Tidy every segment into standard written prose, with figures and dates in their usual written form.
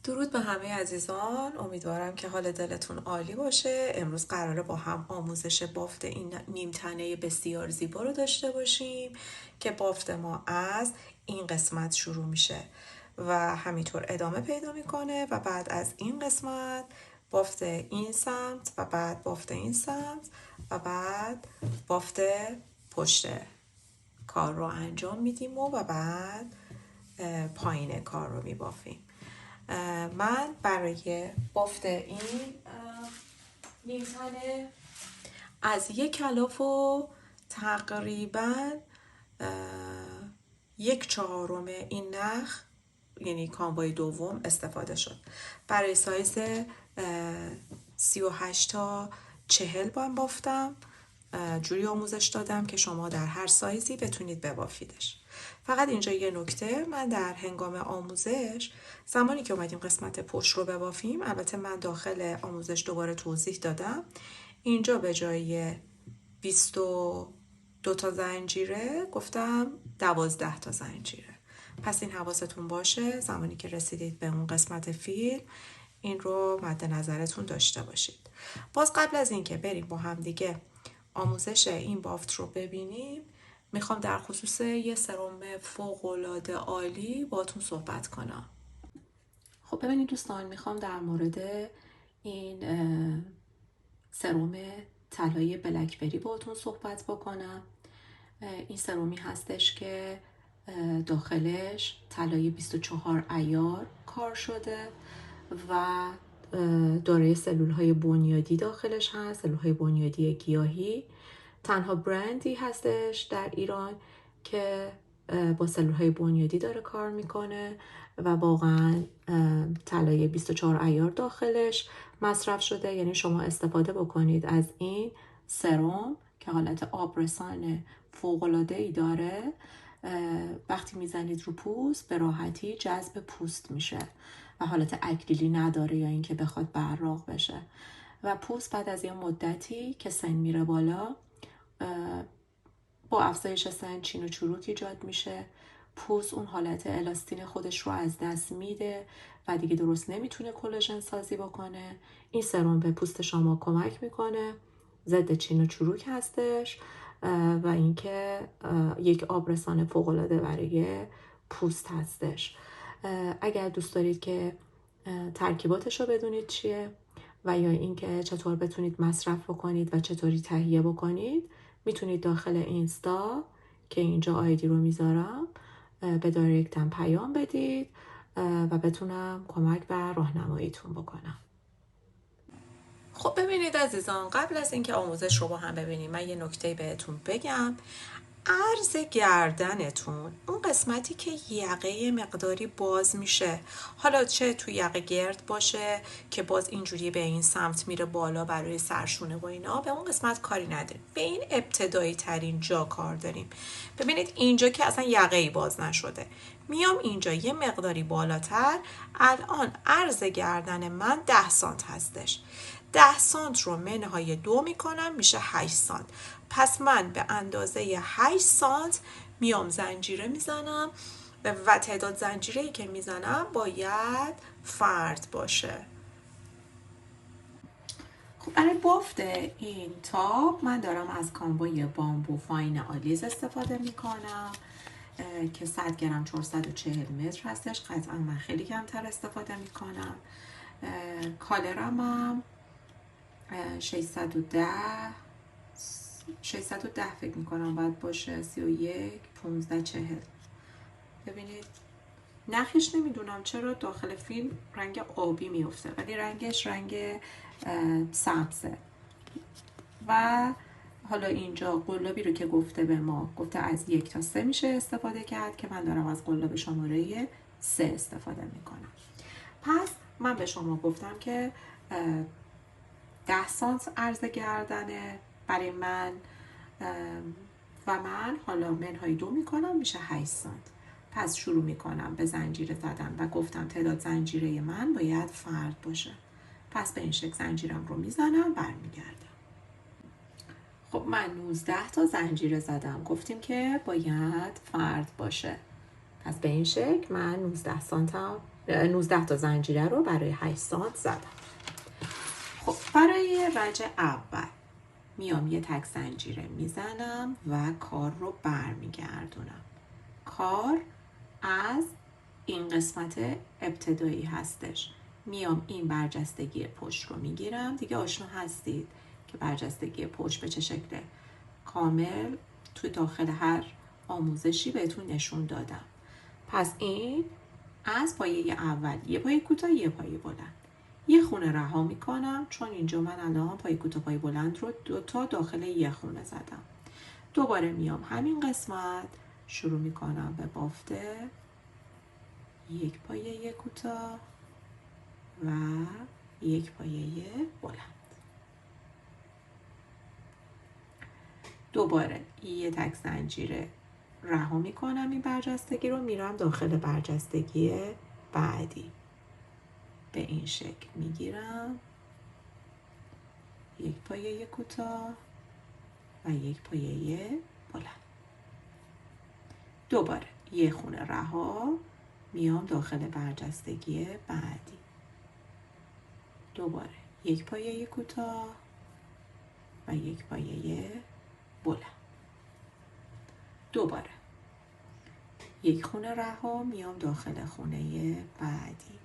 درود به همه عزیزان، امیدوارم که حال دلتون عالی باشه. امروز قراره با هم آموزش بافت این نیمتنه بسیار زیبا رو داشته باشیم که بافت ما از این قسمت شروع میشه و همینطور ادامه پیدا میکنه و بعد از این قسمت بافت این سمت و بعد بافت این سمت و بعد بافت پشت کار رو انجام میدیم و بعد پایین کار رو میبافیم. من برای بافت این نیمتنه از یک کلاف و تقریبا 1/4 این نخ، یعنی کاموای دوم استفاده شد. برای سایز 38 تا 40 من بافتم. جوری آموزش دادم که شما در هر سایزی بتونید ببافیدش. فقط اینجا یه نکته، من در هنگام آموزش زمانی که اومدیم قسمت پشت رو ببافیم، البته من داخل آموزش دوباره توضیح دادم، اینجا به جای 22 تا زنجیره گفتم 12 تا زنجیره. پس این حواستون باشه زمانی که رسیدید به اون قسمت فیل این رو مد نظرتون داشته باشید. باز قبل از اینکه بریم با هم دیگه آموزش این بافت رو ببینیم، میخوام در خصوص یه سرم فوق‌العاده عالی باتون صحبت کنم. خب ببینید دوستان، میخوام در مورد این سرم طلایی بلکبری باهاتون صحبت بکنم. این سرومی هستش که داخلش طلای 24 عیار کار شده و دارای سلول های بنیادی داخلش هست، سلول های بنیادی گیاهی. تنها برندی هستش در ایران که با سلول های بنیادی داره کار میکنه و واقعا طلای 24 عیار داخلش مصرف شده. یعنی شما استفاده بکنید از این سرم که حالت آبرسان فوق‌العاده‌ای داره، وقتی میزنید رو پوست به راحتی جذب پوست میشه و حالت اکریلی نداره یا اینکه بخواد براق بشه و پوست بعد از یه مدتی که سن میره بالا با افزایش سن چین و چروک ایجاد میشه. پوست اون حالت الاستین خودش رو از دست میده و دیگه درست نمیتونه کلاژن سازی بکنه. این سرم به پوست شما کمک میکنه، ضد چین و چروک هستش و اینکه یک آبرسان فوق‌العاده برای پوست هستش. اگر دوست دارید که ترکیباتش رو بدونید چیه و یا اینکه چطور بتونید مصرف بکنید و چطوری تهیه بکنید، میتونید داخل اینستا که اینجا آیدی رو میذارم به دایرکتم پیام بدید و بتونم کمک و راهنماییتون بکنم. خب ببینید عزیزان، قبل از اینکه آموزش رو با هم ببینیم من یه نکته بهتون بگم. عرض گردنتون، اون قسمتی که یقه مقداری باز میشه، حالا چه تو یقه گرد باشه که باز اینجوری به این سمت میره بالا برای سرشونه و اینا، به اون قسمت کاری نداریم. به این ابتدایی ترین جا کار داریم. ببینید اینجا که اصلا یقه‌ای باز نشده، میام اینجا یه مقداری بالاتر. الان عرض گردن من 10 سانت هستش. 10 سانت رو منهای 2 میکنم میشه 8 سانت. پس من به اندازه 8 سانت میام زنجیره میزنم و تعداد زنجیره‌ای که میزنم باید فرد باشه. خب برای بافت این تاپ من دارم از کامبوی بامبو فاین آلیز استفاده میکنم که 100 گرم 440 متر هستش. قطعا من خیلی کمتر استفاده میکنم. کالرم هم 610 فکر میکنم باید باشه، 31 15 40. ببینید نخش نمیدونم چرا داخل فیلم رنگ آبی میفته ولی رنگش رنگ سبزه. و حالا اینجا قلابی رو که گفته به ما، گفته از 1 تا 3 میشه استفاده کرد که من دارم از قلاب شماره 3 استفاده میکنم. پس من به شما گفتم که 10 سانت عرض گردنه برای من و من حالا منهای 2 میکنم میشه 8 سانت. پس شروع میکنم به زنجیره زدن و گفتم تعداد زنجیره من باید فرد باشه. پس به این شکل زنجیرم رو میزنم برمیگردم. خب من 19 تا زنجیره زدم، گفتیم که باید فرد باشه. پس به این شکل من 19 سانت 19 تا زنجیره رو برای 8 سانت زدم. خب برای رج اول میام یه تک زنجیره میزنم و کار رو برمیگردونم. کار از این قسمت ابتدایی هستش. میام این برجستگی پشت رو میگیرم. دیگه آشنا هستید که برجستگی پشت به چه شکله. کامل توی داخل هر آموزشی بهتون نشون دادم. پس این از پایه اول یه پایه کوتاه یه پایه بلند. یه خونه رها میکنم چون اینجا من الان پایه کوتاه پایه بلند رو 2 تا داخل یه خونه زدم. دوباره میام همین قسمت شروع میکنم به بافت یک پایه کوتاه و یک پایه بلند. دوباره یه تک زنجیره رها میکنم. این برجستگی رو میرم داخل برجستگی بعدی. به این شکل میگیرم یک پایه کوتاه و یک پایه بلند. دوباره یه خونه رها میام داخل برجستگی بعدی. دوباره یک پایه کوتاه و یک پایه بلند. دوباره یک خونه رها میام داخل خونه بعدی.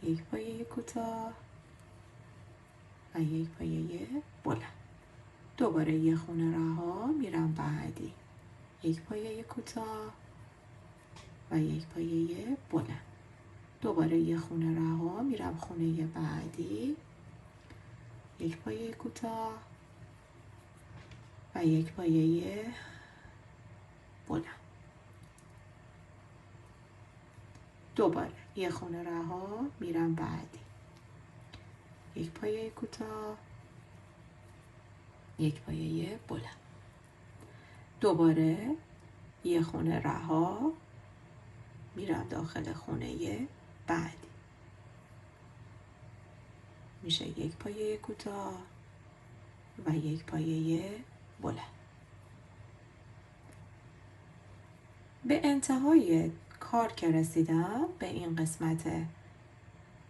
یک پایه کوتاه و یک پایه بلند. دوباره یک خونه رها میرم بعدی. یک پایه کوتاه و یک پایه بلند. دوباره یک خونه رها میرم خونه بعدی. یک پایه کوتاه و یک پایه بلند. دوباره یک خونه رها میرم بعدی. یک پایه کوتاه یک پایه بلند. دوباره یک خونه رها میرم داخل خونه بعدی. میشه یک پایه کوتاه و یک پایه بلند. به انتهای کار که رسیدم به این قسمت،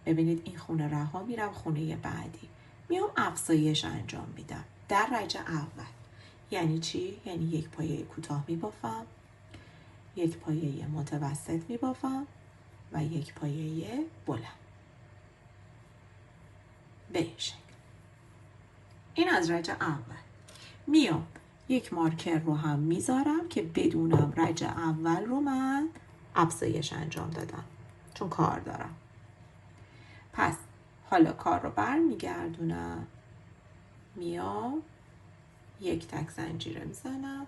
ببینید این خونه رها میرم خونه بعدی. میام افزایش انجام میدم در رج اول. یعنی چی؟ یعنی یک پایه کوتاه میبافم، یک پایه متوسط میبافم و یک پایه بلند. به این شکل. این از رج اول. میام یک مارکر رو هم میذارم که بدونم رج اول رو من افزایش انجام دادم چون کار دارم. پس حالا کار رو برمیگردونم. میام یک تک زنجیره میزنم.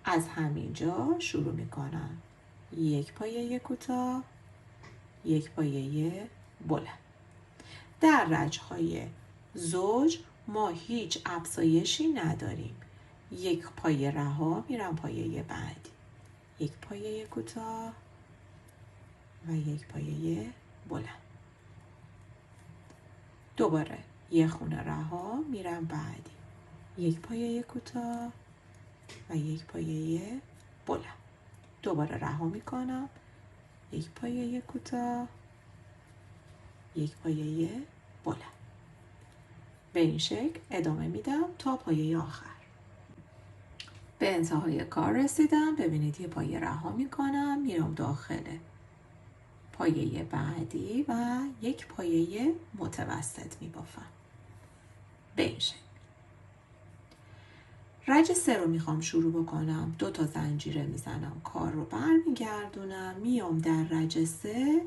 از همینجا شروع میکنم. یک پایه کوتاه، یک پایه بلند. در رج‌های زوج ما هیچ افزایشی نداریم. یک پایه رها میرم پایه بعدی. یک پایه کوتاه و یک پایه بلند. دوباره یک خونه رها میرم بعدی. یک پایه کوتاه و یک پایه بلند. دوباره رها میکنم. یک پایه کوتاه، یک پایه بلند. به این شکل ادامه میدم تا پایه آخر. به انتهای کار رسیدم. ببینید یه پایه رها میکنم میرم داخل پایه بعدی و یک پایه متوسط میبافم. به این شکل. رج 3 رو میخوام شروع بکنم. 2 تا زنجیره میزنم. کار رو برمیگردونم. میام در رج 3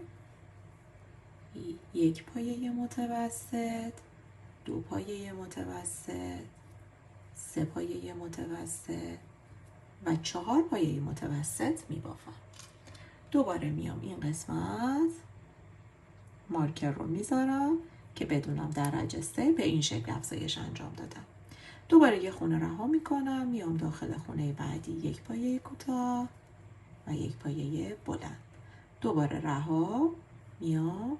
یک پایه متوسط، 2 پایه متوسط، 3 پایه متوسط و 4 پایه متوسط میبافم. دوباره میام این قسمت مارکر رو میذارم که بدونم در رج 3 به این شکل افزایش انجام دادم. دوباره یه خونه رها میکنم. میام داخل خونه بعدی. یک پایه کوتاه و یک پایه بلند. دوباره رها میام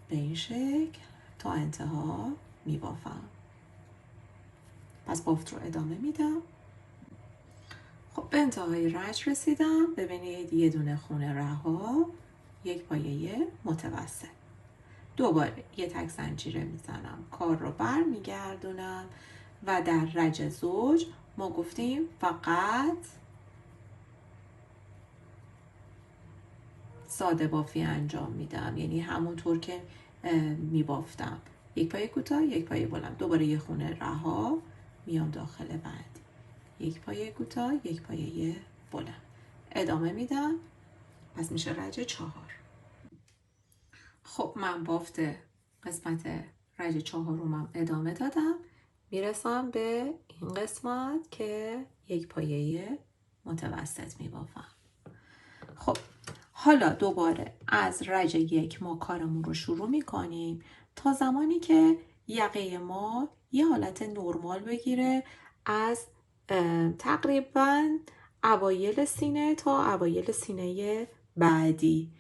به این شکل تا انتها میبافم. پس بافت رو ادامه میدم. خب به انتهای رج رسیدم. ببینید یه دونه خونه رها، یک پایه متوسط. دوباره یه تک زنجیره میزنم، کار رو بر میگردونم و در رج زوج ما گفتیم فقط ساده بافی انجام میدم، یعنی همونطور که میبافتم، یک پایه کوتاه یک پایه بلند. دوباره یه خونه رها میام داخل بعدی، یک پایه کوتاه یک پایه بلند، ادامه میدم. پس میشه رج 4. خب من بافت قسمت رج 4 ادامه دادم، میرسم به این قسمت که یک پایه متوسط میبافم. خب حالا دوباره از رج 1 ما کارمون رو شروع میکنیم تا زمانی که یقه ما یه حالت نرمال بگیره، از تقریبا اوایل سینه تا اوایل سینه بعدی.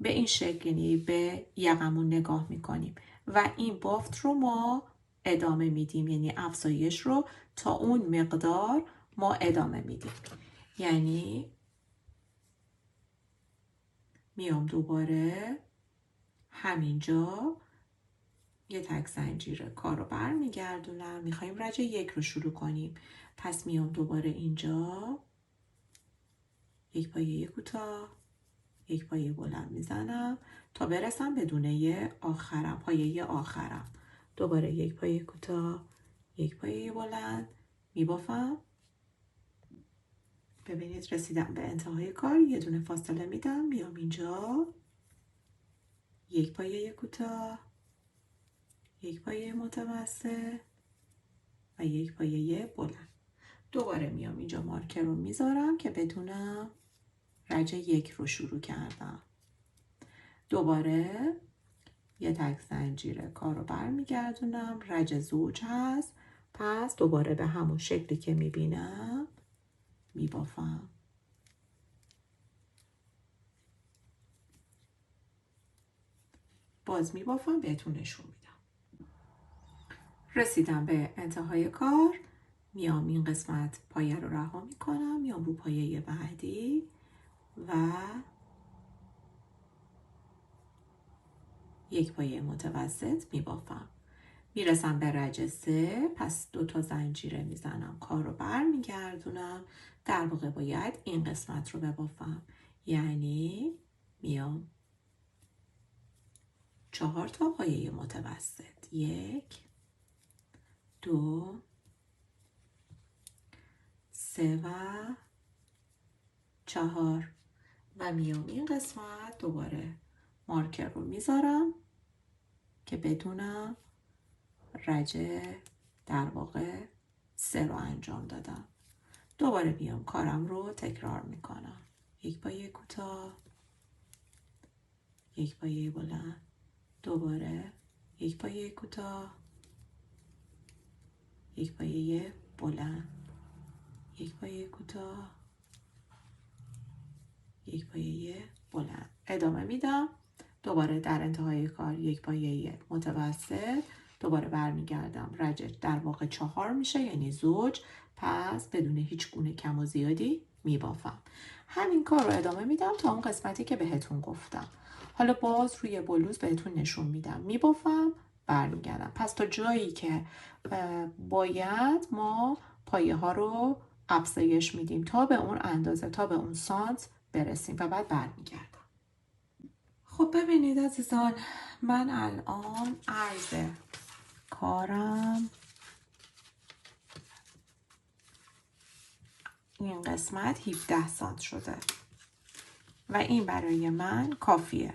به این شکلی به یقمون نگاه میکنیم و این بافت رو ما ادامه میدیم، یعنی افزایش رو تا اون مقدار ما ادامه میدیم. یعنی میام دوباره همینجا یه تک زنجیره کار رو بر میگردونم، میخوایم رج 1 رو شروع کنیم. پس میام دوباره اینجا یک پایه کوتاه یک پایه بلند میزنم تا برسم به دونه آخرم، پایه آخرم. دوباره یک پایه کوتاه یک پایه بلند میبافم. ببینید رسیدم به انتهای کار، یه دونه فاصله میدم، میام اینجا یک پایه کوتاه یک پایه متوسط و یک پایه بلند. دوباره میام اینجا مارکر رو میذارم که بدونم رج 1 رو شروع کردم. دوباره یه تک زنجیره کار رو برمیگردونم، رج زوج هست، پس دوباره به همون شکلی که میبینم میبافم. باز میبافم، بهتون نشون میدم. رسیدم به انتهای کار، میام این قسمت پایه رو رها میکنم، میام رو پایه بعدی و یک پایه متوسط میبافم. میرسم به رج 3، پس 2 تا زنجیره میزنم، کار رو بر میگردونم. در واقع باید این قسمت رو ببافم، یعنی میام 4 تا پایه متوسط، 1 2 3 و 4 و میام این قسمت دوباره مارکر رو میذارم که بدونم رج در واقع 3 رو انجام دادم. دوباره بیام کارم رو تکرار میکنم، یک پایه کوتاه یک پایه بلند، دوباره یک پایه کوتاه یک پایه بلند، یک پایه کوتاه یک پایه بلند، ادامه میدم. دوباره در انتهای کار یک پایه متوسط، دوباره برمیگردم، رج در واقع 4 میشه، یعنی زوج، پس بدون هیچ گونه کم و زیادی میبافم. همین کار رو ادامه میدم تا اون قسمتی که بهتون گفتم. حالا باز روی بلوز بهتون نشون میدم، میبافم برمیگردم. پس تا جایی که باید ما پایه ها رو افزایش میدیم تا به اون اندازه، تا به اون سانت برسیم و بعد برمیگردم. خب ببینید عزیزان، من الان عرض کارم این قسمت 17 سانت شده و این برای من کافیه.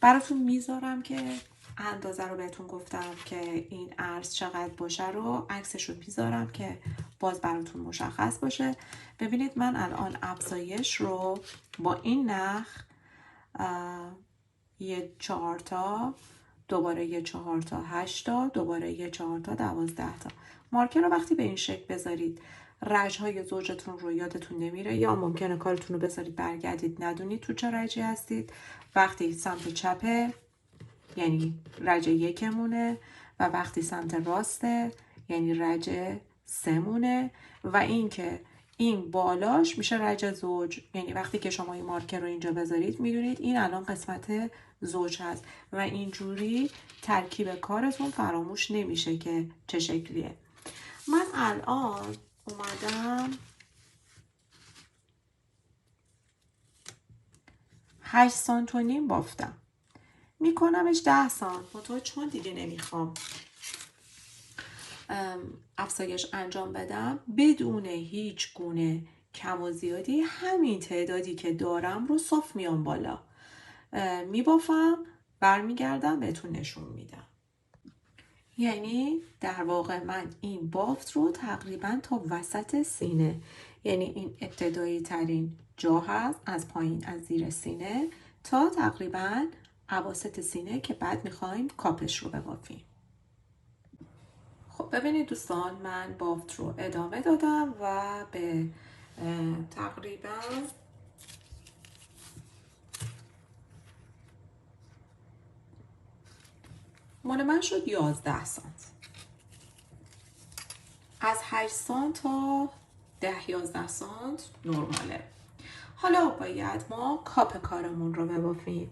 براتون میذارم که اندازه رو بهتون گفتم که این عرض چقدر باشه رو عکسش رو میذارم که باز براتون مشخص باشه. ببینید من الان افزایش رو با این نخ یه 4 تا، دوباره یه 4 تا 8 تا، دوباره یه 4 تا 12 تا. مارکر رو وقتی به این شکل بذارید رج‌های زوجتون رو یادتون نمیره، یا ممکنه کارتون رو بذارید برگردید ندونید تو چه رجی هستید. وقتی سمت چپه یعنی رج 1 مونه و وقتی سمت راسته یعنی رج 3 مونه. و اینکه این بالاش میشه رج زوج. یعنی وقتی که شما این مارکر رو اینجا بذارید میدونید این الان قسمت زوج هست و اینجوری ترکیب کارتون فراموش نمیشه که چه شکلیه. من الان اومدم 8 سانت و نیم بافتم، میکنمش 10 سانت منتها چون دیگه نمیخوام افزایش انجام بدم بدون هیچ گونه کم و زیادی همین تعدادی که دارم رو صاف میام بالا، میبافم، برمیگردم بهتون نشون میدم. یعنی در واقع من این بافت رو تقریبا تا وسط سینه، یعنی این ابتدایی ترین جا هست از پایین از زیر سینه تا تقریبا اواسط سینه که بعد میخوایم کاپش رو ببافیم. خب ببینید دوستان، من بافت رو ادامه دادم و به تقریبا مال من شد 11 سانت. از 8 سانت تا 10-11 سانت نرماله. حالا باید ما کاپ کارمون رو ببافیم.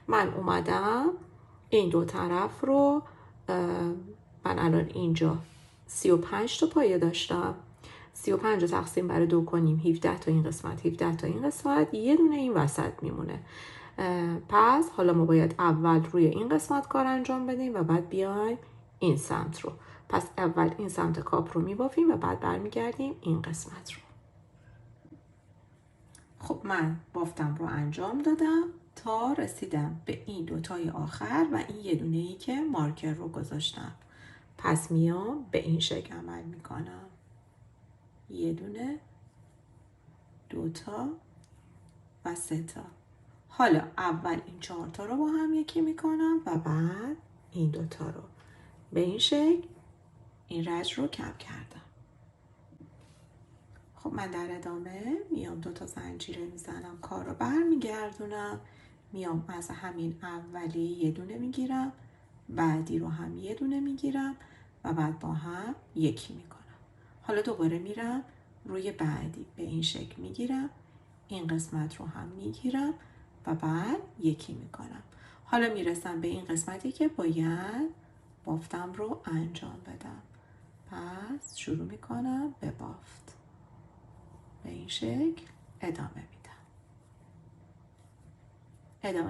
من اومدم این دو طرف رو، من الان اینجا 35 تا پایه داشتم، 35 رو تقسیم بر 2 کنیم 17 تا این قسمت 17 تا این قسمت، یه دونه این وسط میمونه. پس حالا ما باید اول روی این قسمت کار انجام بدیم و بعد بیایم این سمت رو. پس اول این سمت کاپ رو میبافیم و بعد برمیگردیم این قسمت رو. خب من بافتم رو انجام دادم تا رسیدم به این دوتای آخر و این یه دونه ای که مارکر رو گذاشتم. پس میام به این شکل عمل میکنم، یه دونه، 2 تا و 3 تا. حالا اول این 4 تا رو با هم یکی میکنم و بعد این 2 تا رو. به این شکل این رج رو کم کردم. خب من در ادامه میام 2 تا زنجیره میزنم، کار رو برمیگردونم، میام از همین اولی یه دونه میگیرم، بعدی رو هم یه دونه میگیرم و بعد با هم یکی میکنم. حالا دوباره میرم روی بعدی، به این شکل میگیرم، این قسمت رو هم میگیرم و بعد یکی میکنم. حالا میرسم به این قسمتی که باید بافتم رو انجام بدم. پس شروع میکنم به بافت، به این شکل ادامه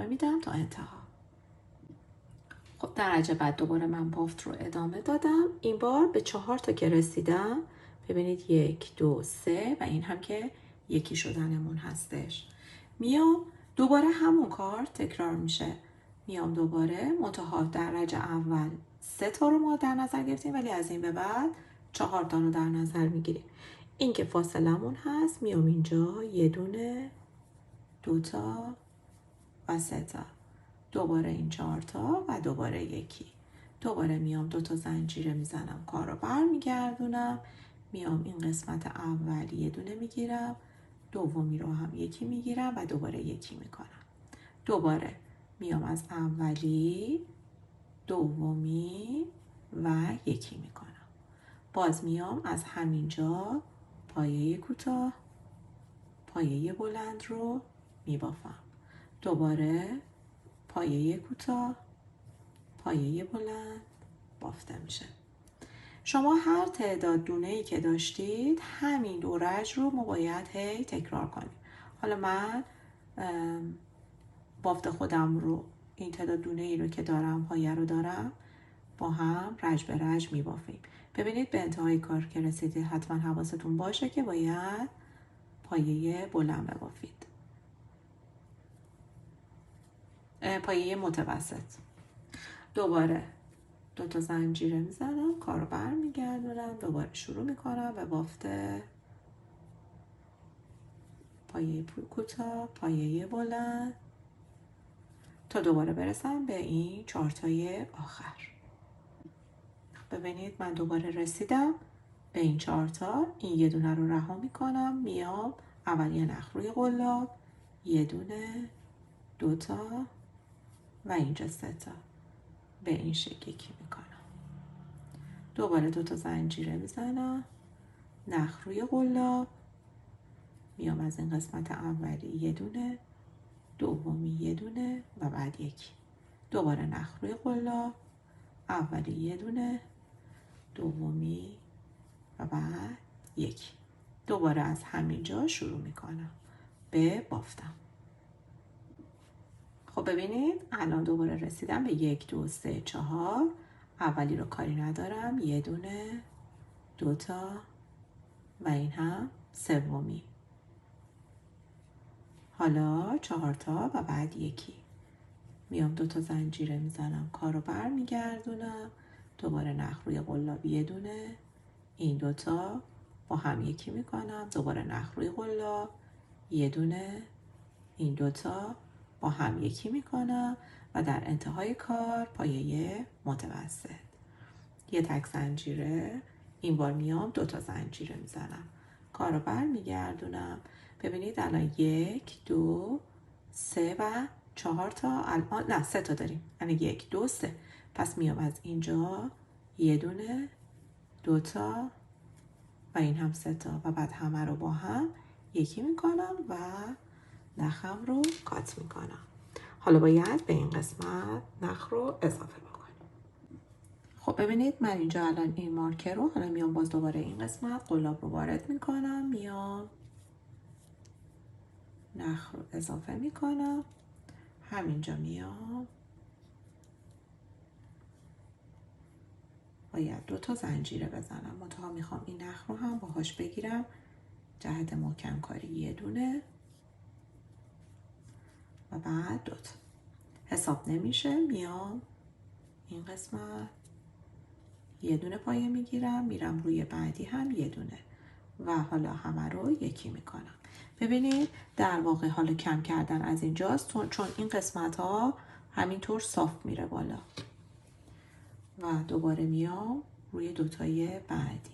میدم تا انتها. خب درجه بعد دوباره من بافت رو ادامه دادم. این بار به 4 تا که رسیدم، ببینید 1 2 3 و این هم که یکی شدنمون هستش. میام دوباره همون کار تکرار میشه، میام دوباره منتها درجه اول 3 تا رو ما در نظر گرفتیم ولی از این به بعد 4 تا رو در نظر میگیریم. این که فاصلمون هست میام اینجا یه دونه، 2 تا و 3 تا، دوباره این 4 تا و دوباره یکی، دوباره میام 2 تا زنجیره میزنم، کار رو برمیگردونم، میام این قسمت اول یه دونه میگیرم، دومی رو هم یکی میگیرم و دوباره یکی میکنم. دوباره میام از اولی، دومی و یکی میکنم. باز میام از همینجا پایه کوتاه، پایه بلند رو میبافم. دوباره پایه کوتاه، پایه بلند بافته میشه. شما هر تعداد دونه‌ای که داشتید همین دو رج رو ما باید هی تکرار کنیم. حالا من بافت خودم رو، این تعداد دونه‌ای رو که دارم، پایه رو دارم، با هم رج به رج میبافیم. ببینید به انتهای کار که رسیدید حتما حواستون باشه که باید پایه بلند ببافید، پایه متوسط. دوباره 2 تا زنجیره میزنم، کار رو برمیگردونم، دوباره شروع میکنم به بافت پایه کوتاه، پایه بلند تا دوباره برسم به این 4 تای آخر. ببینید من دوباره رسیدم به این 4 تا، این یه دونه رو رها میکنم، میام اول یه نخ روی قلاب، یه دونه، 2 تا و اینجا 3 تا، به این شکل یکی میکنم. دوباره 2 تا زنجیره میزنم، نخ روی قلاب، میام از این قسمت اولی یه دونه، دومی یه دونه و بعد یکی. دوباره نخ روی قلاب، اولی یه دونه، دومی و بعد یکی. دوباره از همینجا شروع میکنم به بافتم. خب ببینید الان دوباره رسیدم به 1 2 3 4. اولی رو کاری ندارم، یه دونه، دوتا و این هم سومی. حالا 4 تا و بعد یکی. میام 2 تا زنجیره میزنم، کارو برمیگردونم، دوباره نخ روی قلاب یه دونه، این 2 تا با هم یکی میکنم، دوباره نخ روی قلاب یه دونه، این 2 تا با هم یکی میکنم و در انتهای کار پایه متوسط. یه تک زنجیره، این بار میام 2 تا زنجیره میزنم، کارو برمیگردونم. ببینید الان 1 2 3 و 4 تا، الان نه 3 تا داریم، یعنی 1 2 3. پس میام از اینجا یه دونه، 2 تا و این هم 3 تا و بعد همه رو با هم یکی میکنم و نخم رو کات میکنم. حالا باید به این قسمت نخ رو اضافه بکنم. خب ببینید من اینجا الان این مارکر رو، حالا میام باز دوباره این قسمت قلاب رو وارد میکنم، میام نخ رو اضافه میکنم، همینجا میام باید 2 تا زنجیره بزنم، منتها میخوام این نخ رو هم باهاش بگیرم جهت محکم کاری. یه دونه و بعد 2 تا حساب نمیشه، میام این قسمت یه دونه پایه میگیرم، میرم روی بعدی هم یه دونه و حالا همه رو یکی میکنم. ببینید در واقع حالا کم کردن از اینجاست چون این قسمت ها همینطور صاف میره بالا و دوباره میام روی دوتای بعدی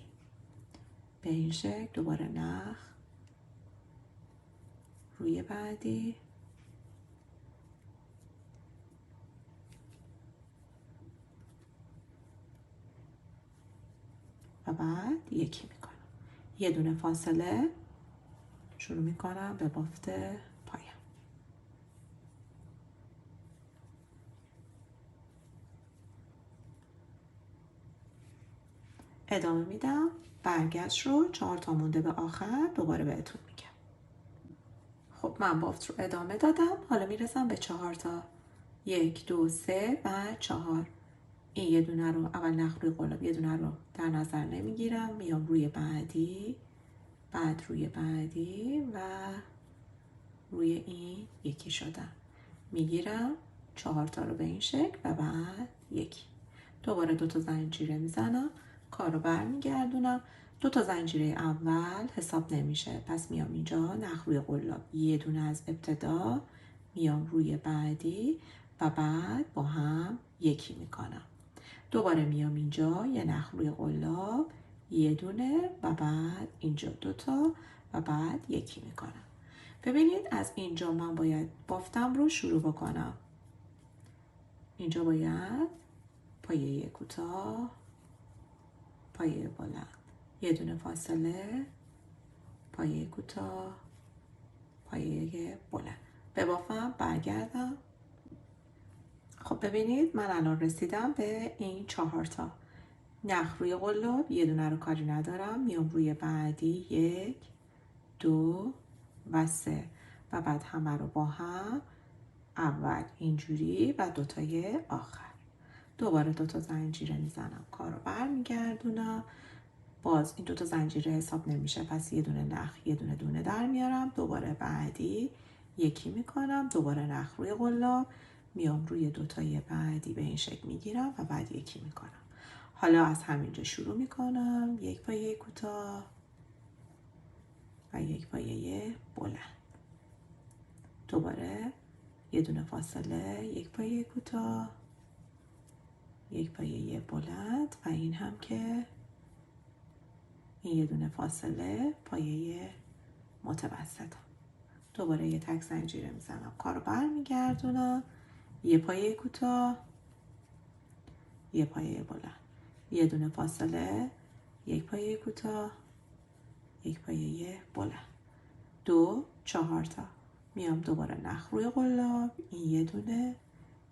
به این شکل، دوباره نخ روی بعدی و بعد یکی میکنم. یه دونه فاصله شروع میکنم به بافت پایم. ادامه میدم، برگشت رو 4 تا مونده به آخر دوباره بهتون میگم. خب من بافت رو ادامه دادم، حالا میرسم به 4 تا. 1 2 3 و 4. این یه دونه رو اول نخ روی قلاب یه دونه رو در نظر نمیگیرم، میام روی بعدی، بعد روی بعدی و روی این یکی شدم، میگیرم 4 تا رو به این شکل و بعد یکی. دوباره 2 تا زنجیره میزنم، کار رو برمیگردونم. 2 تا زنجیره اول حساب نمیشه، پس میام اینجا نخ روی قلاب یه دونه از ابتدا، میام روی بعدی و بعد با هم یکی میکنم. دوباره میام اینجا یه نخ روی قلاب یه دونه و بعد اینجا 2 تا و بعد یکی میکنم. ببینید از اینجا من باید بافتم رو شروع بکنم. اینجا باید پایه کوتاه، پایه بلند، یه دونه فاصله، پایه کوتاه، پایه بلند، ببافم، برگردم. خب ببینید من الان رسیدم به این 4 تا. نخ روی قلاب یه دونه رو کاری ندارم، میام روی بعدی 1 2 و 3 و بعد همه رو با هم اول اینجوری و 2 تای آخر. دوباره 2 تا زنجیره میزنم، کار رو برمیگردونم. باز این 2 تا زنجیره حساب نمیشه، پس یه دونه نخ یه دونه در میارم، دوباره بعدی یکی میکنم، دوباره نخ روی قلاب، میام روی 2 تای بعدی به این شکل میگیرم و بعد یکی میکنم. حالا از همینجا شروع میکنم، یک پایه کوتاه و یک پایه بلند، دوباره یه دونه فاصله، یک پایه کوتاه، یک پایه بلند و این هم که این یه دونه فاصله، پایه متوسط. دوباره یه تک زنجیره میزنم، کارو برمیگردونم، یه پایه کوتاه، یه پایه بلند، یه دونه فاصله، یک پایه کوتاه، یک پایه بلند. 2 4 تا. میام دوباره نخ روی قلاب، این یه دونه،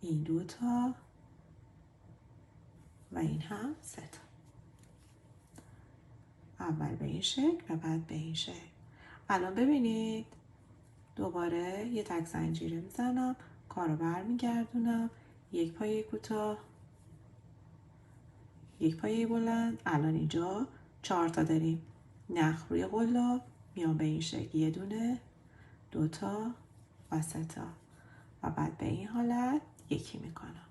این 2 تا و این هم 3 تا. اول به این شکل و بعد به این شکل. الان ببینید دوباره یه تک زنجیره میزنم، کارو برمیگردونم، یک پایه کوتاه، یک پایه بلند. الان اینجا 4 تا داریم. نخ روی قلاب، میام به این شکل، یه دونه، 2 تا و 3 تا و بعد به این حالت یکی میکنم.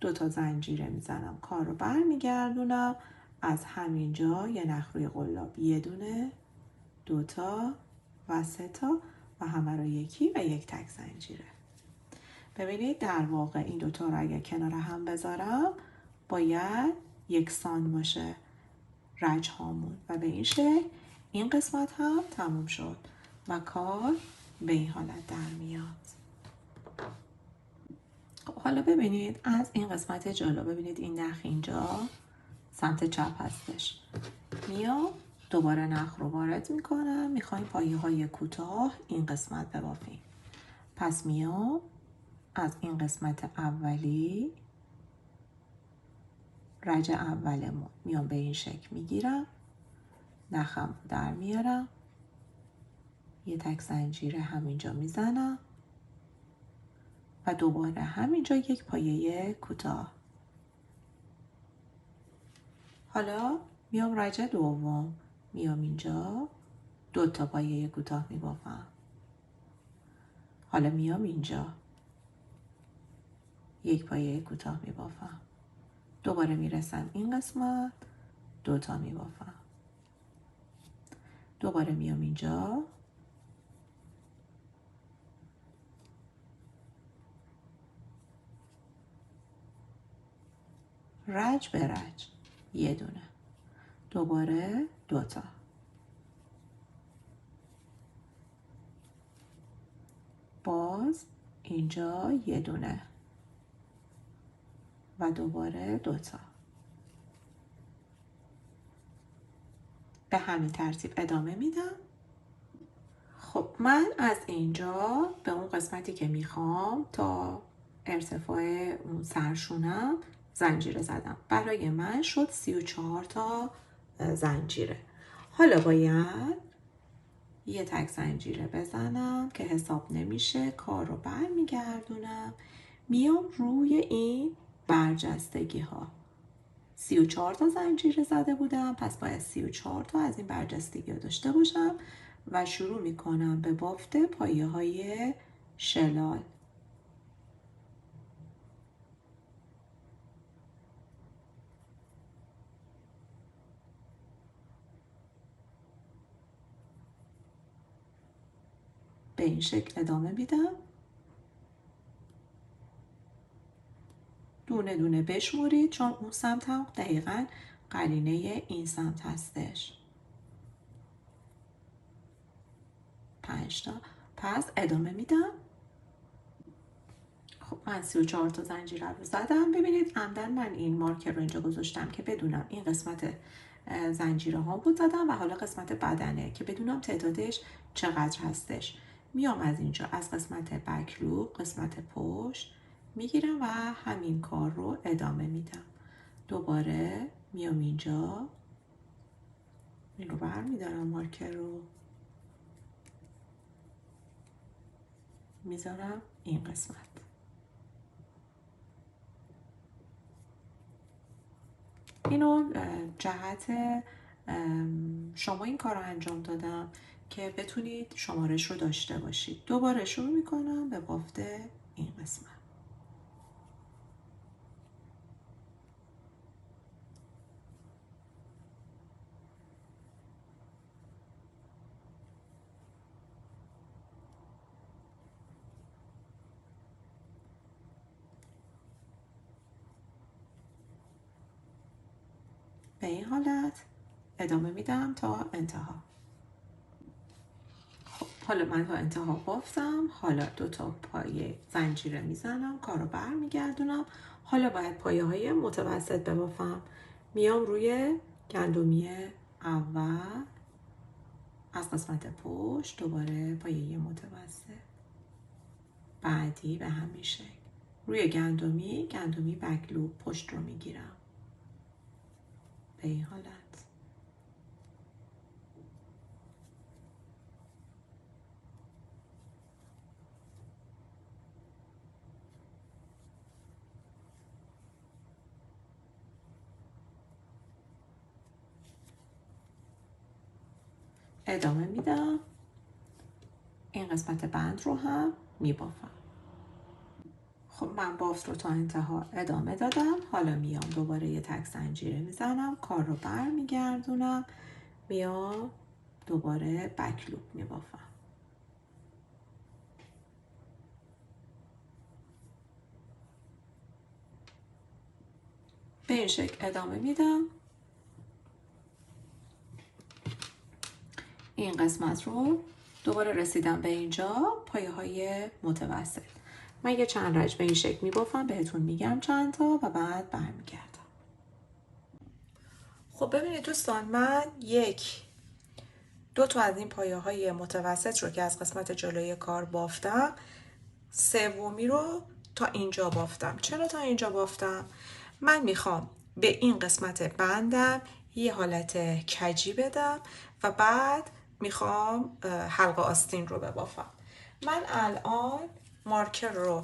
2 تا زنجیره میزنم، کار رو برمیگردونم، از همینجا یه نخ روی قلاب، یه دونه، 2 تا و 3 تا و همه رو یکی و یک تک زنجیره. ببینید در واقع این 2 تا رو اگه کنار هم بذارم باید یکسان باشه رج هامون و به این شکل این قسمت هم تموم شد و کار به این حالت در میاد. حالا ببینید از این قسمت جلو، ببینید این نخ اینجا سمت چپ هستش. میام دوباره نخ رو وارد میکنم، میخوایم پایه های کوتاه این قسمت ببافیم. پس میام از این قسمت اولی رج اولمون میام به این شکل میگیرم، نخم در میارم، یه تک زنجیره همینجا میزنم و دوباره همینجا یک پایه کوتاه. حالا میام رج دوم، میام اینجا 2 تا پایه کوتاه میبافم. حالا میام اینجا یک پایه کوتاه میبافم. دوباره میرسم این قسمت، 2 تا میبافم. دوباره میام اینجا رج به رج، یه دونه، دوباره 2 تا، باز اینجا یه دونه و دوباره 2 تا. به همین ترتیب ادامه میدم. خب من از اینجا به اون قسمتی که میخوام تا ارتفاع اون سرشونم زنجیره زدم. برای من شد 34 تا زنجیره. حالا باید یه تک زنجیره بزنم که حساب نمیشه، کار رو برمیگردونم، میام روی این برجستگی ها. 34 تا زنجیره زده بودم، پس باید 34 تا از این برجستگی ها داشته باشم و شروع میکنم به بافت پایه های شلال. به این شکل ادامه میدم، دونه دونه بشمرید چون اون سمت هم دقیقاً قرینه این سمت هستش. 5 تا. پس ادامه میدم. خب من 34 تا زنجیره رو زدم. ببینید عمدن من این مارکر رو اینجا گذاشتم که بدونم این قسمت زنجیره ها بود زدم و حالا قسمت بدنه که بدونم تعدادش چقدر هستش. میام از اینجا از قسمت بکلوب، قسمت پشت میگیرم و همین کار رو ادامه میدم. دوباره میام اینجا، این رو برمیدارم، مارکر رو میذارم این قسمت. اینو جهت شما این کار رو انجام دادم که بتونید شمارش رو داشته باشید. دوباره شروع میکنم به بافت این قسمت. به این حالت ادامه میدم تا انتها. خب حالا من تا انتها بافتم. حالا 2 تا پایه زنجیره میزنم، کار رو برمیگردونم. حالا باید پایه های متوسط ببافم. میام روی گندمی اول، از قسمت پشت دوباره پایه متوسط، بعدی به همین شکل. روی گندمی بکلوب پشت رو میگیرم به این حالت. ادامه میدم. این قسمت بند رو هم میبافم. خب من بافت رو تا انتها ادامه دادم. حالا میام دوباره یه تک زنجیره میزنم، کار رو بر میگردونم، میام دوباره بکلوب میبافم. به این شکل ادامه میدم. این قسمت رو دوباره رسیدم به اینجا، پایه های متوسط. من یه چند رج به این شکل میبافم، بهتون میگم چند تا و بعد برمیگردم. خب ببینید دوستان، من دو تا از این پایه های متوسط رو که از قسمت جلوی کار بافتم، سومی رو تا اینجا بافتم. چرا تا اینجا بافتم؟ من میخوام به این قسمت بندم یه حالت کجی بدم و بعد میخوام حلقه آستین رو ببافم. من الان مارکر رو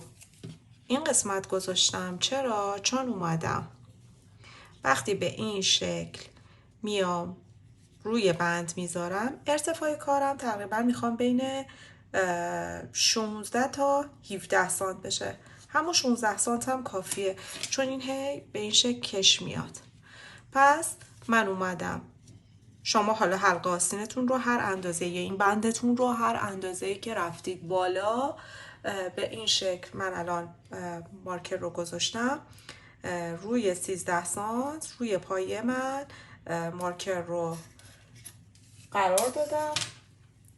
این قسمت گذاشتم. چرا؟ چون اومدم وقتی به این شکل میام روی بند میذارم، ارتفاع کارم تقریبا میخوام بین 16 تا 17 سانت بشه. همون 16 سانت هم کافیه، چون این هی به این شکل کش میاد. پس من اومدم، شما حالا حلقه آستینتون رو هر اندازه، این بندتون رو هر اندازه‌ای که رفتید بالا به این شکل، من الان مارکر رو گذاشتم روی 13 سانت روی پایه من مارکر رو قرار دادم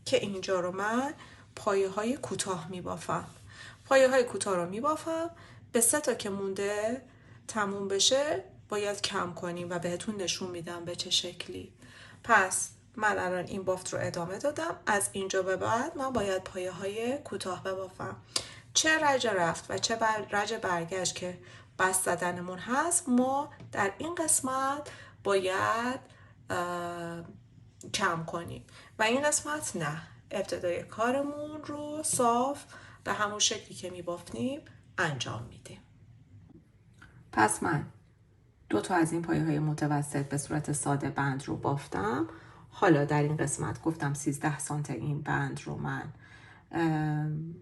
که اینجا رو من پایه های کوتاه میبافم. پایه های کوتاه رو میبافم. به 3 تا که مونده تموم بشه باید کم کنیم و بهتون نشون میدم به چه شکلی. پس من الان این بافت رو ادامه دادم. از اینجا به بعد من باید پایه های کوتاه ببافم. چه رج رفت و چه رج برگشت که بست زدنمون هست، ما در این قسمت باید کم کنیم و این قسمت نه. ابتدای کارمون رو صاف به همون شکلی که می‌بافتیم انجام میدیم. پس من 2 تا از این پایه های متوسط به صورت ساده بند رو بافتم. حالا در این قسمت گفتم 13 سانت این بند رو من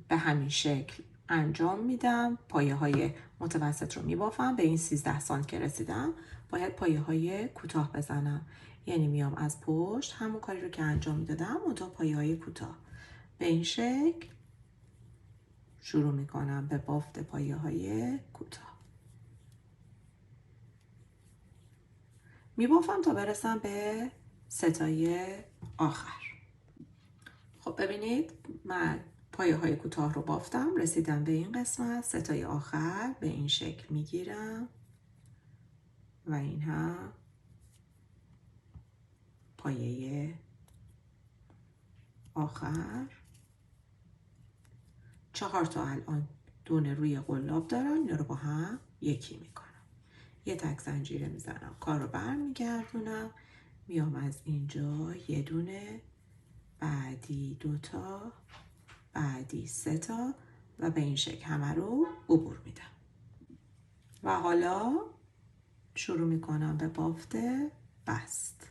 به همین شکل انجام میدم. پایه های متوسط رو میبافم. به این 13 سانت که رسیدم باید پایه های کوتاه بزنم، یعنی میام از پشت همون کاری رو که انجام میدادم اون تا پایه های کوتاه به این شکل شروع میکنم به بافت پایه های کوتاه. میبافم تا برسم به ستای آخر. خب ببینید من پایه های کوتاه رو بافتم، رسیدم به این قسمت. ستای آخر به این شکل میگیرم و این هم پایه آخر. 4 تا الان دونه روی قلاب دارم، اینا رو با هم یکی میکنم. یه تک زنجیره میزنم، کار رو برمیگردونم، میام از اینجا یه دونه، بعدی 2 تا، بعدی 3 تا و به این شکل همه رو عبور میدم. و حالا شروع میکنم به بافت بست.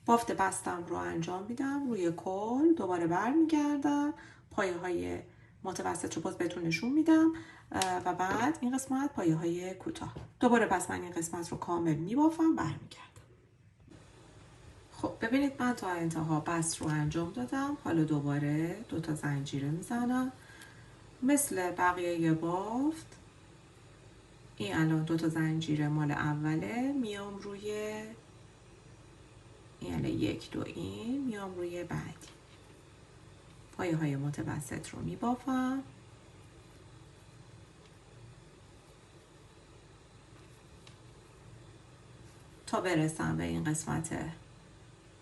بافت بستم رو انجام میدم روی کل. دوباره برمیگردم، پایه های متوسط رو باز بهتون نشون میدم و بعد این قسمت پایه های کوتاه. دوباره پس من این قسمت رو کامل میبافم، برمیگردم. خب ببینید من تا انتها بست رو انجام دادم. حالا دوباره 2 تا زنجیره میزنم مثل بقیه بافت. این الان 2 تا زنجیره مال اوله، میام روی یعنی 1 2 این میام روی بعدی، پایه های متوسط رو میبافم. تا برسم به این قسمت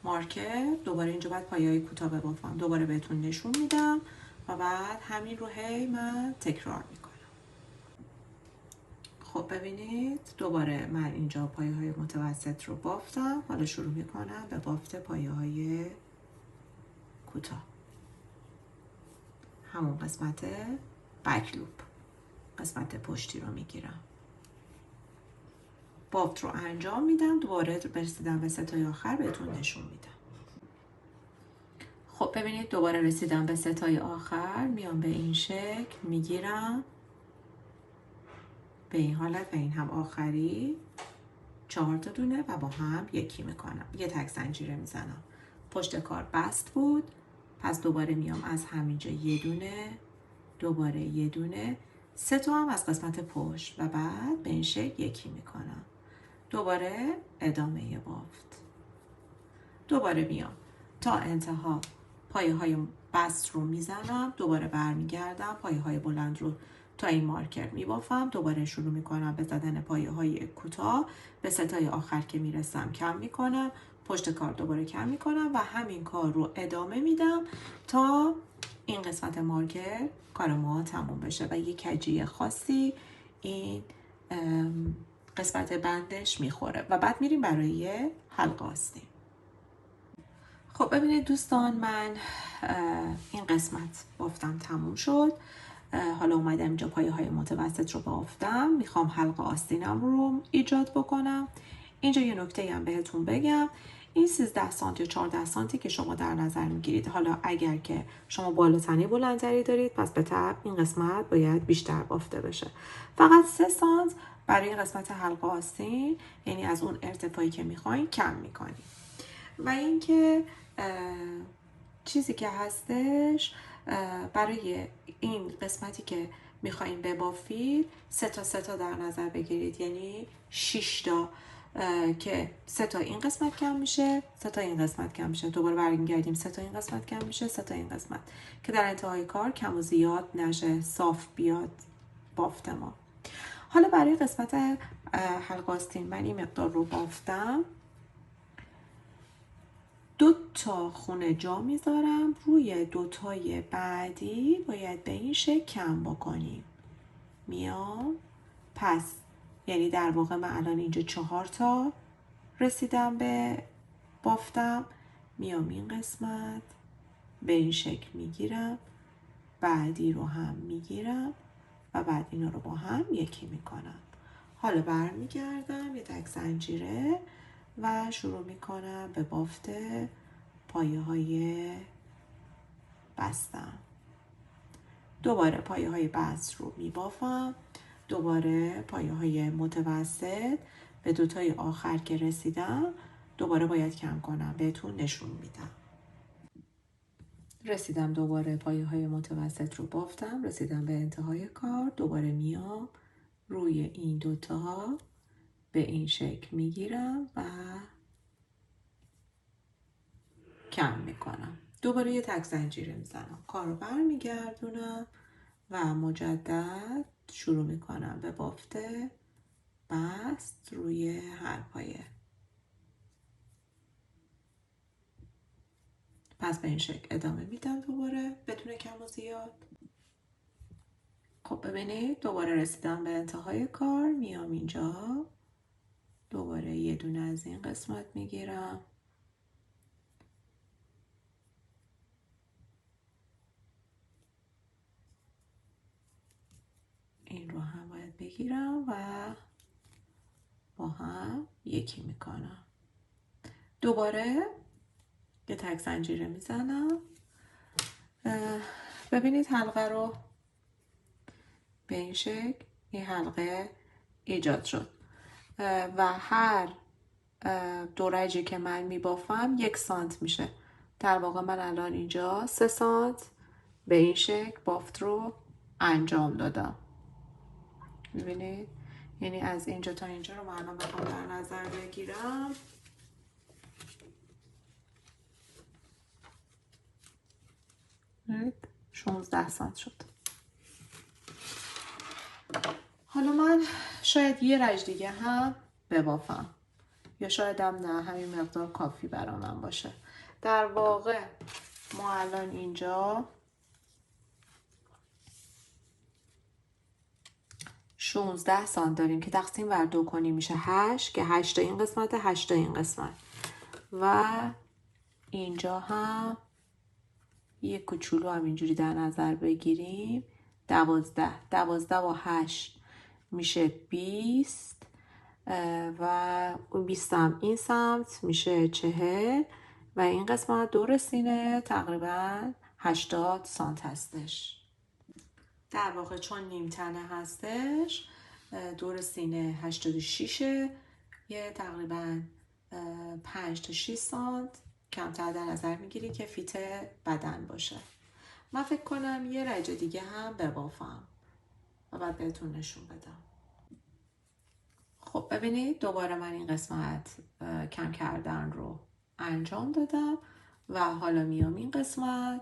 مارکر. دوباره اینجا باید پایه‌های کوتاه ببافم. دوباره بهتون نشون میدم و بعد همین رو هی من تکرار میکنم. خب ببینید دوباره من اینجا پایه‌های متوسط رو بافتم. حالا شروع میکنم به بافت پایه‌های کوتاه. همون قسمت بک لوپ، قسمت پشتی رو میگیرم، بافت رو انجام میدم. دوباره رسیدم به ستای آخر بهتون نشون میدم. خب ببینید دوباره رسیدم به ستای آخر. میام به این شکل میگیرم به این حالت و این هم آخری 4 تا دونه و با هم یکی میکنم. یه تک زنجیره میزنم. پشت کار بست بود، پس دوباره میام از همینجا یه دونه، دوباره یه دونه، 3 تا هم از قسمت پشت و بعد به این شکل یکی میکنم. دوباره ادامه بافت. دوباره میام تا انتها پایه های بست رو میزنم. دوباره برمیگردم پایه های بلند رو تا این مارکر میبافم. دوباره شروع میکنم به زدن پایه های کوتاه. به ستای آخر که میرسم کم میکنم. پشت کار دوباره کم میکنم و همین کار رو ادامه میدم تا این قسمت مارکر کار ما تموم بشه و یک کجی خاصی این قسمت بندش میخوره و بعد میریم برای حلقه آستین. خب ببینید دوستان، من این قسمت بافتم تموم شد. حالا اومدم اینجا پایه های متوسط رو بافتم. میخوام حلقه آستینم رو ایجاد بکنم. اینجا یه نکته هم بهتون بگم، این 13 سانتی یا 14 سانتی که شما در نظر میگیرید، حالا اگر که شما بالاتنی بلندتری دارید پس به طبع این قسمت باید بیشتر بافته بشه. فقط 3 سانت برای قسمت حلقه آستین، یعنی از اون ارتفاعی که میخواین کم میکنید. و اینکه چیزی که هستش برای این قسمتی که میخواین ببافید 3 تا در نظر بگیرید، یعنی 6 تا که 3 تا این قسمت کم میشه، 3 تا این قسمت کم میشه، دوباره برمیگردیم 3 تا این قسمت کم میشه، 3 تا این قسمت، که در انتهای کار کم و زیاد نشه، صاف بیاد بافت ما. حالا برای قسمت حلقه آستین من این مقدار رو بافتم. 2 تا خونه جا میذارم. روی 2 تای بعدی باید به این شکل کم بکنیم. میام پس یعنی در واقع من الان اینجا 4 تا رسیدم به بافتم. میام این قسمت به این شکل میگیرم، بعدی رو هم میگیرم و بعد اینا رو با هم یکی میکنم. حالا برمیگردم یه تک زنجیره و شروع میکنم به بافت پایه های بستم. دوباره پایه های بست رو میبافم. دوباره پایه های متوسط به 2 تای آخر که رسیدم دوباره باید کم کنم، بهتون نشون میدم. رسیدم دوباره پایه های متوسط رو بافتم. رسیدم به انتهای کار. دوباره میام روی این 2 تا به این شکل میگیرم و کم میکنم. دوباره یه تک زنجیره میزنم، کار رو برمیگردونم و مجدد شروع میکنم به بافت بست روی هر پایه. پس به این شکل ادامه میدم دوباره بدون کم و زیاد. خب ببینید دوباره رسیدم به انتهای کار. میام اینجا دوباره یه دونه از این قسمت میگیرم، این رو هم باید بگیرم و با هم یکی میکنم. دوباره یه تک زنجیره میزنم. ببینید حلقه رو به این شکل این حلقه ایجاد شد و هر دورجی که من میبافم 1 سانت میشه. در واقع من الان اینجا 3 سانت به این شکل بافت رو انجام دادم. میبینید؟ یعنی از اینجا تا اینجا رو من الان بخوام در نظر بگیرم 16 سانت شد. حالا من شاید یه رج دیگه هم ببافم، یا شاید هم نه، همین مقدار کافی برای من باشه. در واقع ما الان اینجا 16 سانت داریم که تقسیم بر 2 کنیم میشه 8 که 8 تا این قسمت 8 تا این قسمت و اینجا هم یک کوچولو همینجوری در نظر بگیریم 12 با 8 میشه 20 و اون 20 هم این سمت میشه 40 و این قسمت دور سینه تقریبا 80 سانت هستش. در واقع چون نیم تنه هستش دور سینه 86 یه تقریبا 5 تا 6 سانت کمتر در نظر میگیری که فیت بدن باشه. من فکر کنم یه رج دیگه هم ببافم و بعد بهتون نشون بدم. خب ببینید دوباره من این قسمت کم کردن رو انجام دادم و حالا میام این قسمت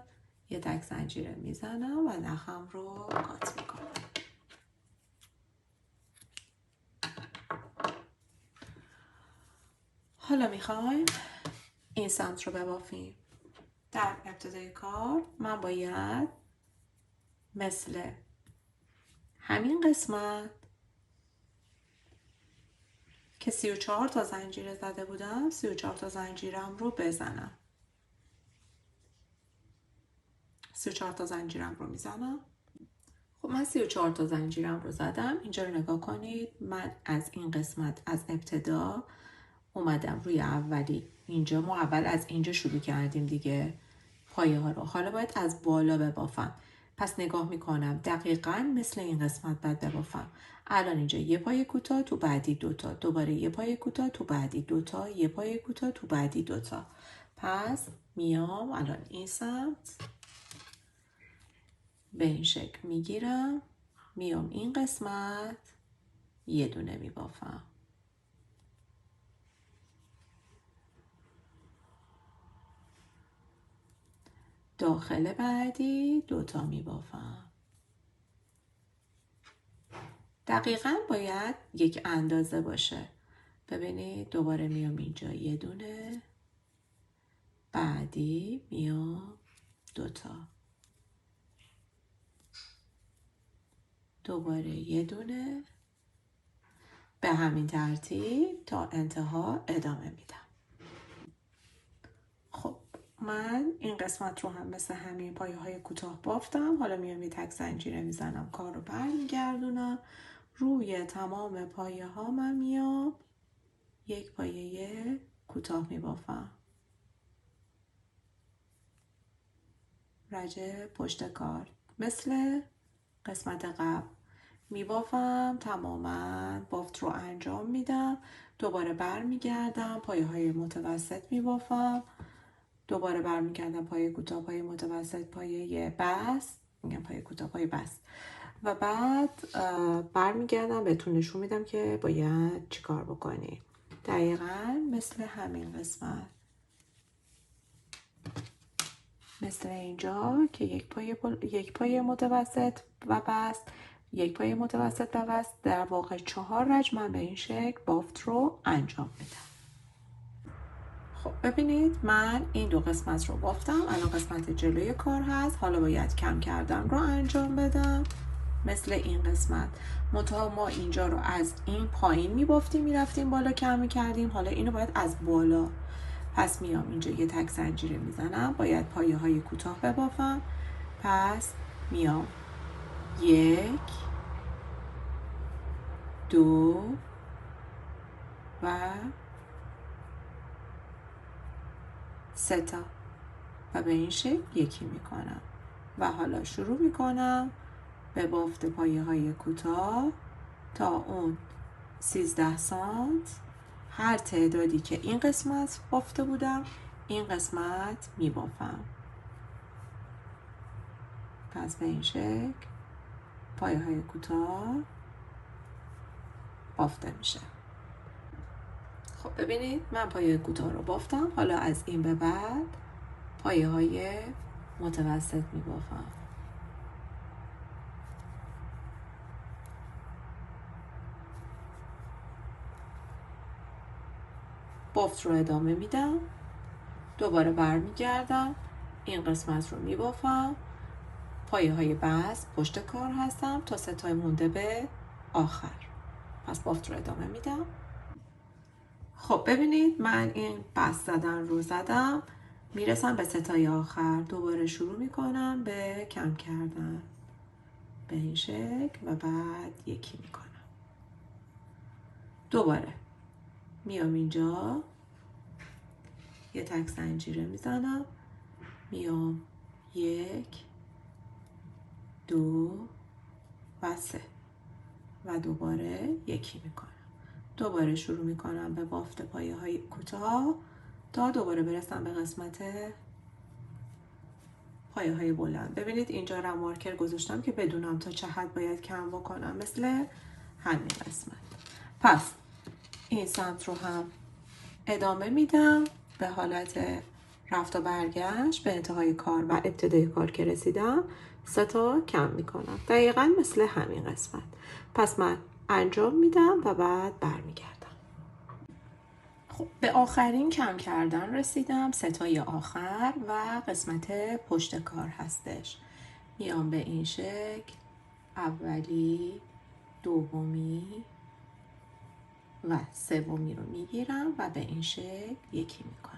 یه تک زنجیره میزنم و نخم رو قاط میکنم. حالا میخوایم این سمت رو ببافیم. در ابتدای کار من باید مثل همین قسمت که 34 تا زنجیره زده بودم 34 تا زنجیرم رو بزنم. 34 تا زنجیرم رو میزنم. خب من 34 تا زنجیرم رو زدم. اینجا رو نگاه کنید. من از این قسمت از ابتدا اومدم روی اولی. اینجا ما اول از اینجا شروع کردیم دیگه پایه ها رو. حالا باید از بالا ببافم. پس نگاه میکنم دقیقاً مثل این قسمت باید ببافم. الان اینجا یه پایه کوتاه تو بعدی دوتا، دوباره یه پایه کوتاه تو بعدی دوتا، یه پایه کوتاه تو بعدی دوتا. پس میام الان این سمت به این شکل میگیرم، میام این قسمت یه دونه میبافم. داخل بعدی دوتا میبافم. دقیقاً باید یک اندازه باشه. ببینید دوباره میام اینجا یه دونه، بعدی میام دوتا، دوباره یه دونه، به همین ترتیب تا انتها ادامه میدم. خب من این قسمت رو هم مثل همین پایه های کوتاه بافتم. حالا میام یه تک زنجیره میزنم، کار رو برمیگردونم روی تمام پایه ها. من میام یک پایه کوتاه میبافم، رجع پشت کار مثل قسمت قبل میبافم، تماما بافت رو انجام میدم، دوباره برمیگردم پایه های متوسط میبافم، دوباره برمیگردم پایه کوتاه، پایه متوسط، پایه بست، میگم پایه کوتاه، پایه بست و بعد برمیگردم بهتون نشون میدم که باید چی کار بکنی. دقیقاً مثل همین قسمت، مثل اینجا که یک پایه متوسط و بست، یک پایه متوسط و بست، در واقع 4 رج من به این شکل بافت رو انجام میدم. خب ببینید من این دو قسمت رو بافتم. الان قسمت جلوی کار هست. حالا باید کم کردن رو انجام بدم مثل این قسمت. منتها ما اینجا رو از این پایین میبافتیم میرفتیم بالا کم میکردیم. حالا اینو باید از بالا. پس میام اینجا یه تک زنجیره میزنم، باید پایه های کوتاه ببافم. پس میام 1 2 و 3 تا و به این شکل یکی میکنم و حالا شروع میکنم به بافت پایه های کوتاه تا اون 13 سانت. هر تعدادی که این قسمت بافته بودم این قسمت میبافم. پس به این شکل پایه های کوتاه بافته میشه. خب ببینید من پایه کوتاه رو بافتم. حالا از این به بعد پایه های متوسط میبافم. بافت رو ادامه میدم، دوباره برمیگردم، این قسمت رو میبافم، پایه های بست پشت کار هستم تا ستای مونده به آخر. پس بافت رو ادامه میدم. خب ببینید من این بست زدن رو زدم، میرسم به ستای آخر، دوباره شروع میکنم به کم کردن به این شکل و بعد یکی میکنم. دوباره میام اینجا یه تک زنجیره میزنم، میام 1 2 و 3 و دوباره یکی میکنم. دوباره شروع میکنم به بافت پایه های کوتاه تا دوباره برسم به قسمت پایه های بلند. ببینید اینجا رو مارکر گذاشتم که بدونم تا چه حد باید کم بکنم، مثل همین قسمت. پس این سمت رو هم ادامه میدم به حالت رفت و برگشت به انتهای کار و ابتدای کار که رسیدم 3 تا کم میکنم، دقیقا مثل همین قسمت. پس من انجام میدم و بعد برمیگردم. خب به آخرین کم کردن رسیدم، 3 تای آخر و قسمت پشت کار هستش. میام به این شکل، اولی، دومی و سومی رو میگیرم و به این شکل یکی میکنم.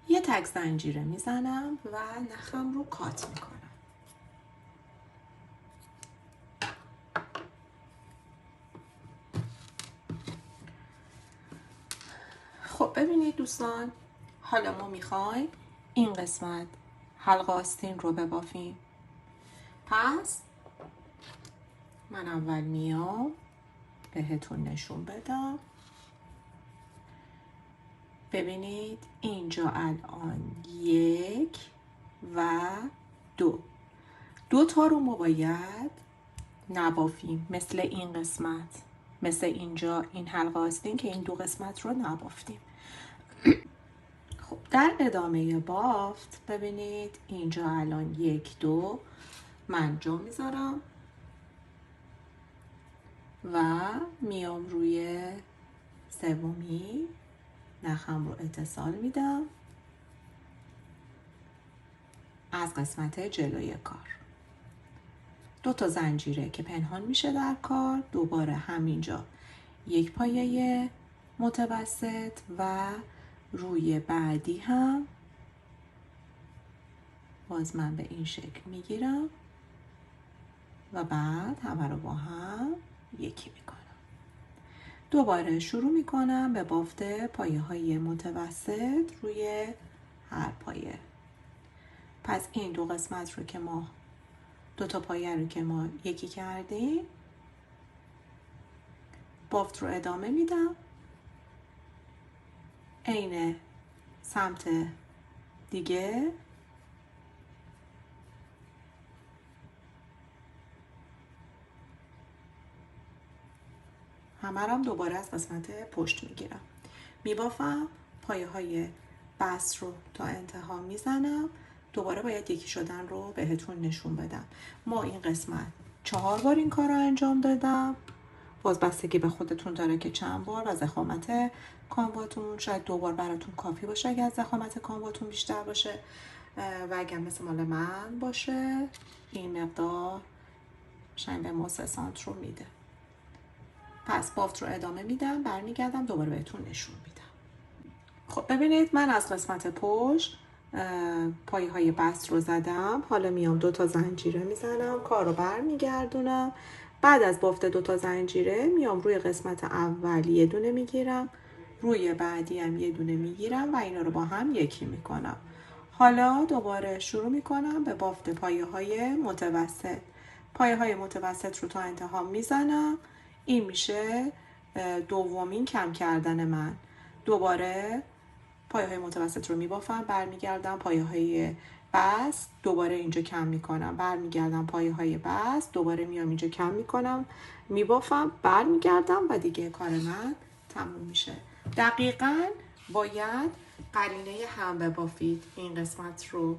یه تک زنجیره میزنم و نخم رو کات میکنم. خب ببینید دوستان، حالا ما میخوایم این قسمت حلقه آستین رو ببافیم. پس من اول میام بهتون نشون بدم. ببینید اینجا الان 1 و 2 تا رو ما باید نبافیم، مثل این قسمت، مثل اینجا این حلقه آستین که این 2 قسمت رو نبافتیم. خب در ادامه بافت ببینید اینجا الان 1 2 من جا میذارم و میام روی سومی نخم رو اتصال میدم از قسمت جلوی کار. 2 تا زنجیره که پنهان میشه در کار، دوباره همینجا یک پایه متوسط و روی بعدی هم باز من به این شکل میگیرم و بعد همه رو با هم یکی میکنم. دوباره شروع میکنم به بافت پایه های متوسط روی هر پایه. پس این 2 قسمت رو که ما 2 تا پایه رو که ما یکی کردیم، بافت رو ادامه میدم، عین سمت دیگه همه رو دوباره از قسمت پشت میگیرم، میبافم، پایه های بست رو تا انتها میزنم. دوباره باید یکی شدن رو بهتون نشون بدم. ما این قسمت 4 بار این کار رو انجام دادم، باز بستگی به خودتون داره که چند بار و ضخامت کامواتون، شاید 2 بار براتون کافی باشه اگر ضخامت کامواتون بیشتر باشه و اگر مثل مال من باشه این مقدار شاید به ما 3 سانت رو میده. پس بافت رو ادامه میدم، برمیگردم دوباره بهتون نشون میدم. خب ببینید من از قسمت پشت پایه های بست رو زدم، حالا میام 2 تا زنجیره میزنم، کار رو برمیگردونم. بعد از بافت 2 تا زنجیره میام روی قسمت اول یه دونه میگیرم، روی بعدی هم یه دونه میگیرم و اینا رو با هم یکی میکنم. حالا دوباره شروع میکنم به بافت پایه های متوسط. پایه های متوسط رو تا انتها میزنم، این میشه دومین کم کردن من. دوباره پایه های متوسط رو میبافم، برمیگردم پایه های بست، دوباره اینجا کم میکنم، برمیگردم پایه های بست، دوباره میام اینجا کم میکنم، میبافم، برمیگردم و دیگه کار من تموم میشه. دقیقاً باید قرینه هم ببافید این قسمت رو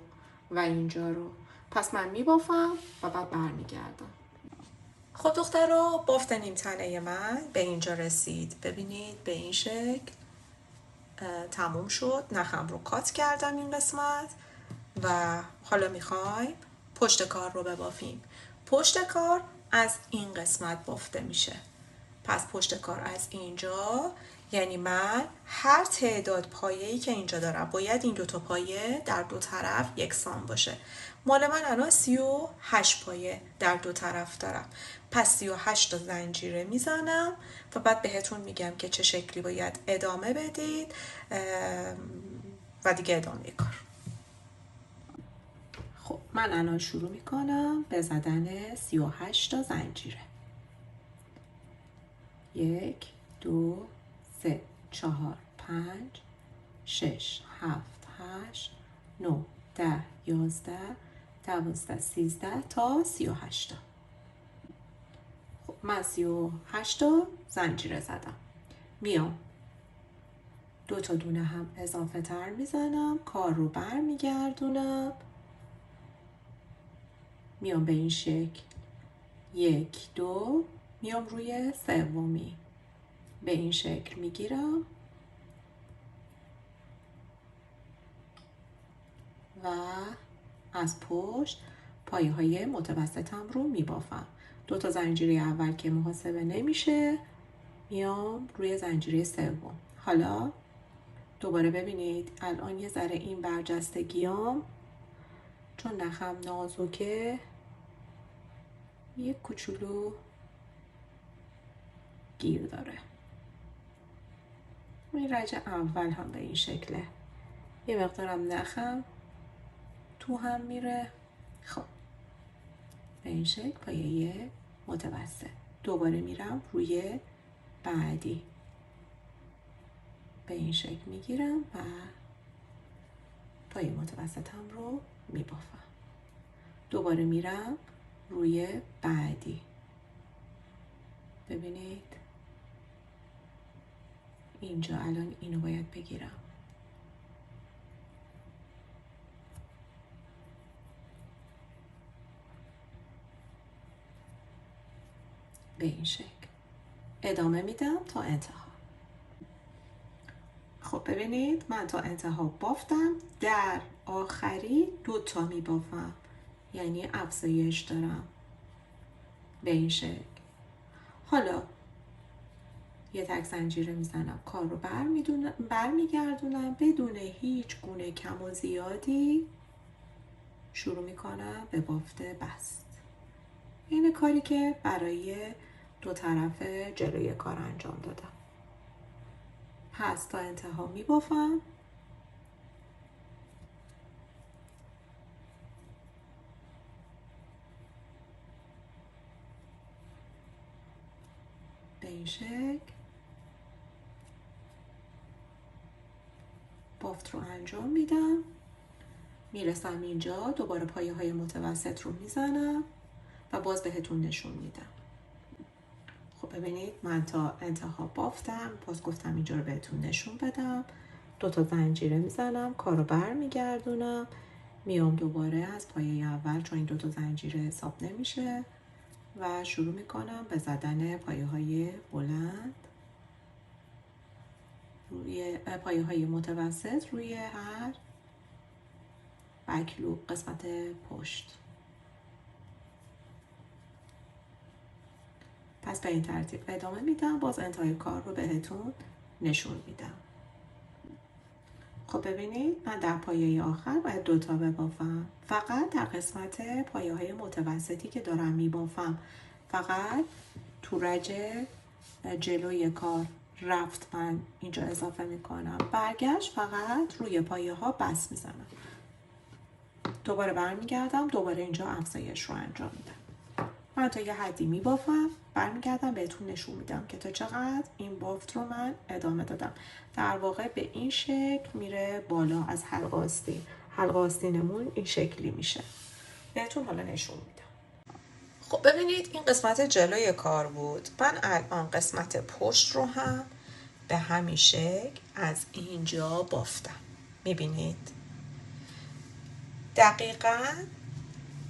و اینجا رو. پس من میبافم و بعد برمیگردم. خب دخترها، بافت نیم تنه من به اینجا رسید. ببینید به این شکل تموم شد. نخم رو کات کردم این قسمت و حالا میخوایم پشت کار رو ببافیم. پشت کار از این قسمت بافته میشه. پس پشت کار از اینجا، یعنی من هر تعداد پایه‌ای که اینجا دارم باید این 2 تا پایه در 2 طرف یکسان باشه. مال من الان 38 پایه در 2 طرف دارم. پس 38 تا زنجیره میزنم و بعد بهتون میگم که چه شکلی باید ادامه بدید و دیگه ادامه کار. خب من الان شروع میکنم به زدن 38 تا زنجیره. 1 2 3 4 5 6 7 8 9 10 11 12 13 تا 38 تا. خب من 38 تا زنجیره زدم. میام 2 تا دونه هم اضافه تر میزنم، کار رو بر میگردونم، میام به این شکل 1 2 میام روی سومی به این شکل میگیرم و از پشت پایه های متوسطم رو میبافم. 2 تا زنجیره اول که محاسبه نمیشه میام روی زنجیره سوم. حالا دوباره ببینید الان یه ذره این برجستگیام چون نخم نازکه یک کوچولو گیر داره. این رج اول هم به این شکله، یه مقدارم نخم تو هم میره. خب به این شکل پایه متوسط. دوباره میرم روی بعدی به این شکل میگیرم و پایه متوسطم رو میبافم. دوباره میرم روی بعدی. ببینید اینجا الان اینو باید بگیرم. به این شکل ادامه میدم تا انتها. خب ببینید من تا انتها بافتم، در آخری 2 تا میبافم، یعنی افزایش دارم به این شکل. حالا یه تک زنجیره میزنم، کار رو برمیگردونم بدون هیچ گونه کم و زیادی شروع میکنم به بافت بست. این کاری که برای 2 طرف جلوی کار انجام دادم. پس تا انتها میبافم. به این شکل بافت رو انجام میدم. میرسم اینجا دوباره پایه های متوسط رو میزنم و باز بهتون نشون میدم. خب ببینید من تا انتها بافتم، باز گفتم اینجا رو بهتون نشون بدم. 2 تا زنجیره میزنم، کار رو بر میگردونم، میام دوباره از پایه اول چون این 2 تا زنجیره حساب نمیشه و شروع میکنم به زدن پایه های بلند روی پایه های متوسط روی هر بکلوب قسمت پشت. پس به این ترتیب ادامه میدم، باز انتهای کار رو بهتون نشون میدم. خب ببینید من در پایه آخر باید 2 تا ببافم، فقط در قسمت پایه های متوسطی که دارم میبافم، فقط تو رج جلوی کار رفت من اینجا اضافه میکنم، برگشت فقط روی پایه ها بس میزنم، دوباره برمیگردم، دوباره اینجا افزایش رو انجام میدم. من تا یه حدی میبافم، برمیگردم بهتون نشون میدم که تا چقدر این بافت رو من ادامه دادم. در واقع به این شکل میره بالا از حلقه آستین. حلقه آستینمون این شکلی میشه. بهتون حالا نشون میدم. خب ببینید این قسمت جلوی کار بود. من الان قسمت پشت رو هم به همین شکل از اینجا بافتم. میبینید؟ دقیقاً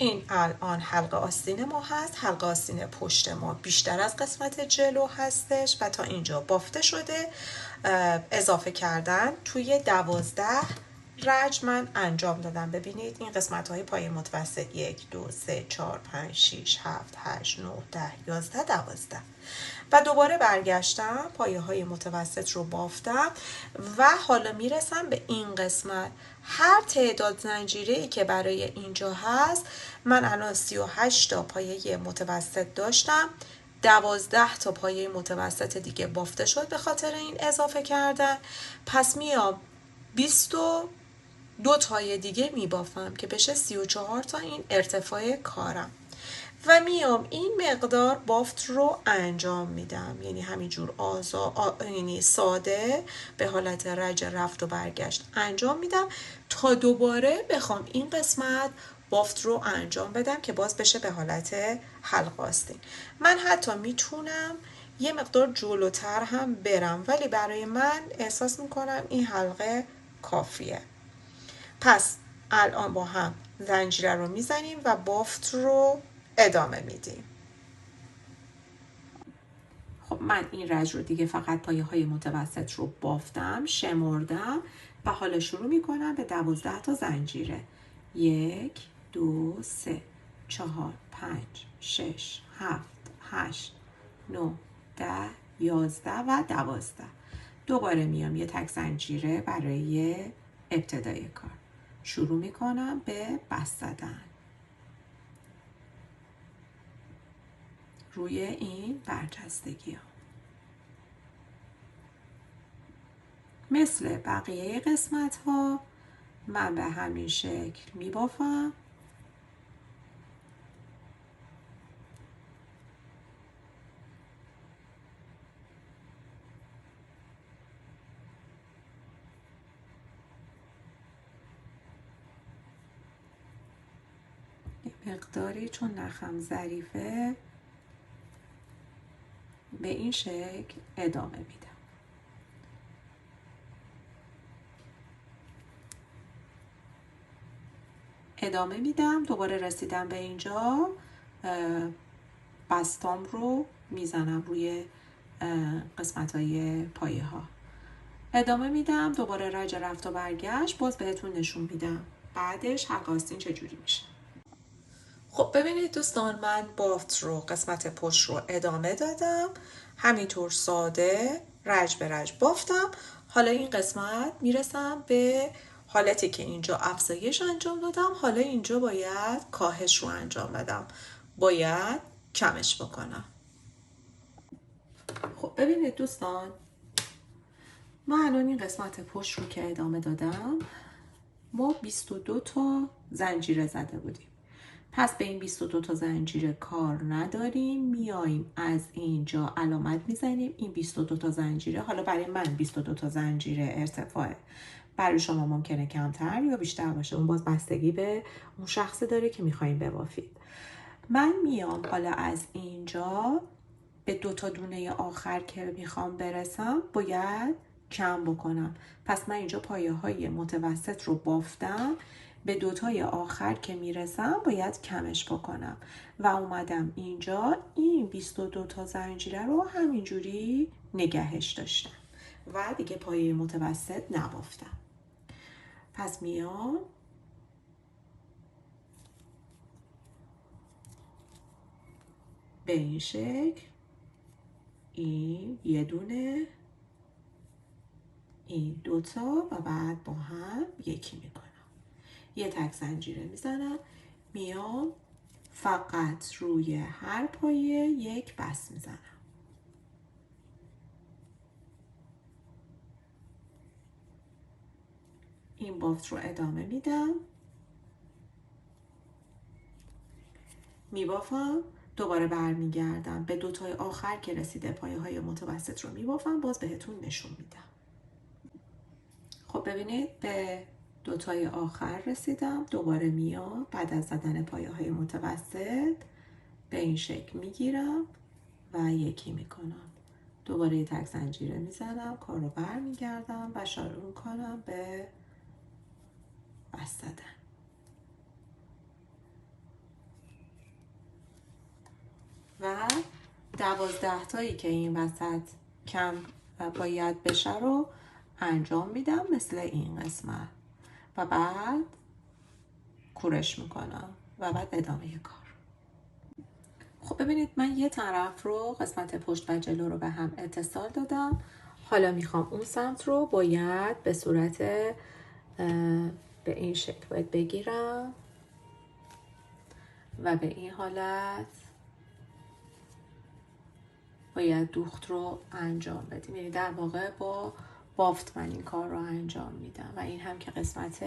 این الان حلقه آستین ما هست. حلقه آستین پشت ما بیشتر از قسمت جلو هستش و تا اینجا بافته شده. اضافه کردن توی 12 رج من انجام دادم. ببینید این قسمت های پایه متوسط 1 2 3 4 5 6 7 8 9 10 11 12 و دوباره برگشتم پایه های متوسط رو بافتم و حالا میرسم به این قسمت. هر تعداد زنجیره‌ای که برای اینجا هست من الان 38 تا پایه متوسط داشتم، 12 تا پایه متوسط دیگه بافته شد به خاطر این اضافه کردن. پس میام 22 تای دیگه میبافم که بشه 34 تا این ارتفاع کارم و میام این مقدار بافت رو انجام میدم، یعنی همینجور یعنی ساده به حالت رج رفت و برگشت انجام میدم تا دوباره بخوام این قسمت بافت رو انجام بدم که باز بشه به حالت حلقه آستین. من حتی میتونم یه مقدار جلوتر هم برم ولی برای من احساس میکنم این حلقه کافیه. پس الان با هم زنجیره رو میزنیم و بافت رو ادامه میدیم. خب من این رج رو دیگه فقط پایه های متوسط رو بافتم، شمردم و حالا شروع میکنم به 12 تا زنجیره. 1 2 3 4 5 6 7 8 9 10 11 و 12. دوباره میام یه تک زنجیره برای ابتدای کار. شروع میکنم به بست زدن روی این برجستگی ها. مثل بقیه قسمت ها من به همین شکل می بافم. یه مقداری چون نخم ظریفه به این شکل ادامه میدم. ادامه میدم. دوباره رسیدم به اینجا، بستام رو میزنم روی قسمت های پایه ها. ادامه میدم. دوباره رج رفت و برگشت باز بهتون نشون میدم بعدش حلقه آستین چجوری میشه. خب ببینید دوستان، من بافت رو قسمت پشت رو ادامه دادم، همینطور ساده رج به رج بافتم. حالا این قسمت میرسم به حالتی که اینجا افزایش انجام دادم، حالا اینجا باید کاهش رو انجام بدم، باید کمش بکنم. خب ببینید دوستان، من الان این قسمت پشت رو که ادامه دادم ما 22 تا زنجیره زده بودیم. پس به این 22 تا زنجیره کار نداریم، میاییم از اینجا علامت میزنیم این 22 تا زنجیره. حالا برای من 22 تا زنجیره ارتفاعه، برای شما ممکنه کمتر یا بیشتر باشه، اون باز بستگی به اون شخصی داره که میخواین ببافید. من میام حالا از اینجا به 2 تا دونه آخر که میخوام برسم باید کم بکنم. پس من اینجا پایه های متوسط رو بافتم، به 2 تای آخر که میرسم باید کمش بکنم و اومدم اینجا این 22 تا زنجیره رو همینجوری نگهش داشتم و دیگه پایه متوسط نبافتم. پس میام به این شکل، این یه دونه، این 2 تا و بعد با هم یکی میکنم، یه تک زنجیره میزنم، میام فقط روی هر پایه یک بست میزنم. این بافت رو ادامه میدم، میبافم، دوباره برمیگردم به 2 تای آخر که رسیده پایه های متوسط رو میبافم، باز بهتون نشون میدم. خب ببینید به 2 تای آخر رسیدم، دوباره میام بعد از زدن پایه های متوسط به این شکل میگیرم و یکی میکنم، دوباره یه تک زنجیره میزنم، کار رو برمیگردم و شروع کنم به بست زدن. و 12 تایی که این وسط کم باید بشه رو انجام میدم مثل این قسمت و بعد کورش میکنم و بعد ادامه کار. خب ببینید من یه طرف رو قسمت پشت و جلو رو به هم اتصال دادم. حالا میخوام اون سمت رو باید به صورت به این شکل باید بگیرم و به این حالت باید دوخت رو انجام بدیم. یعنی در واقع با بافت من این کار رو انجام میدم و این هم که قسمت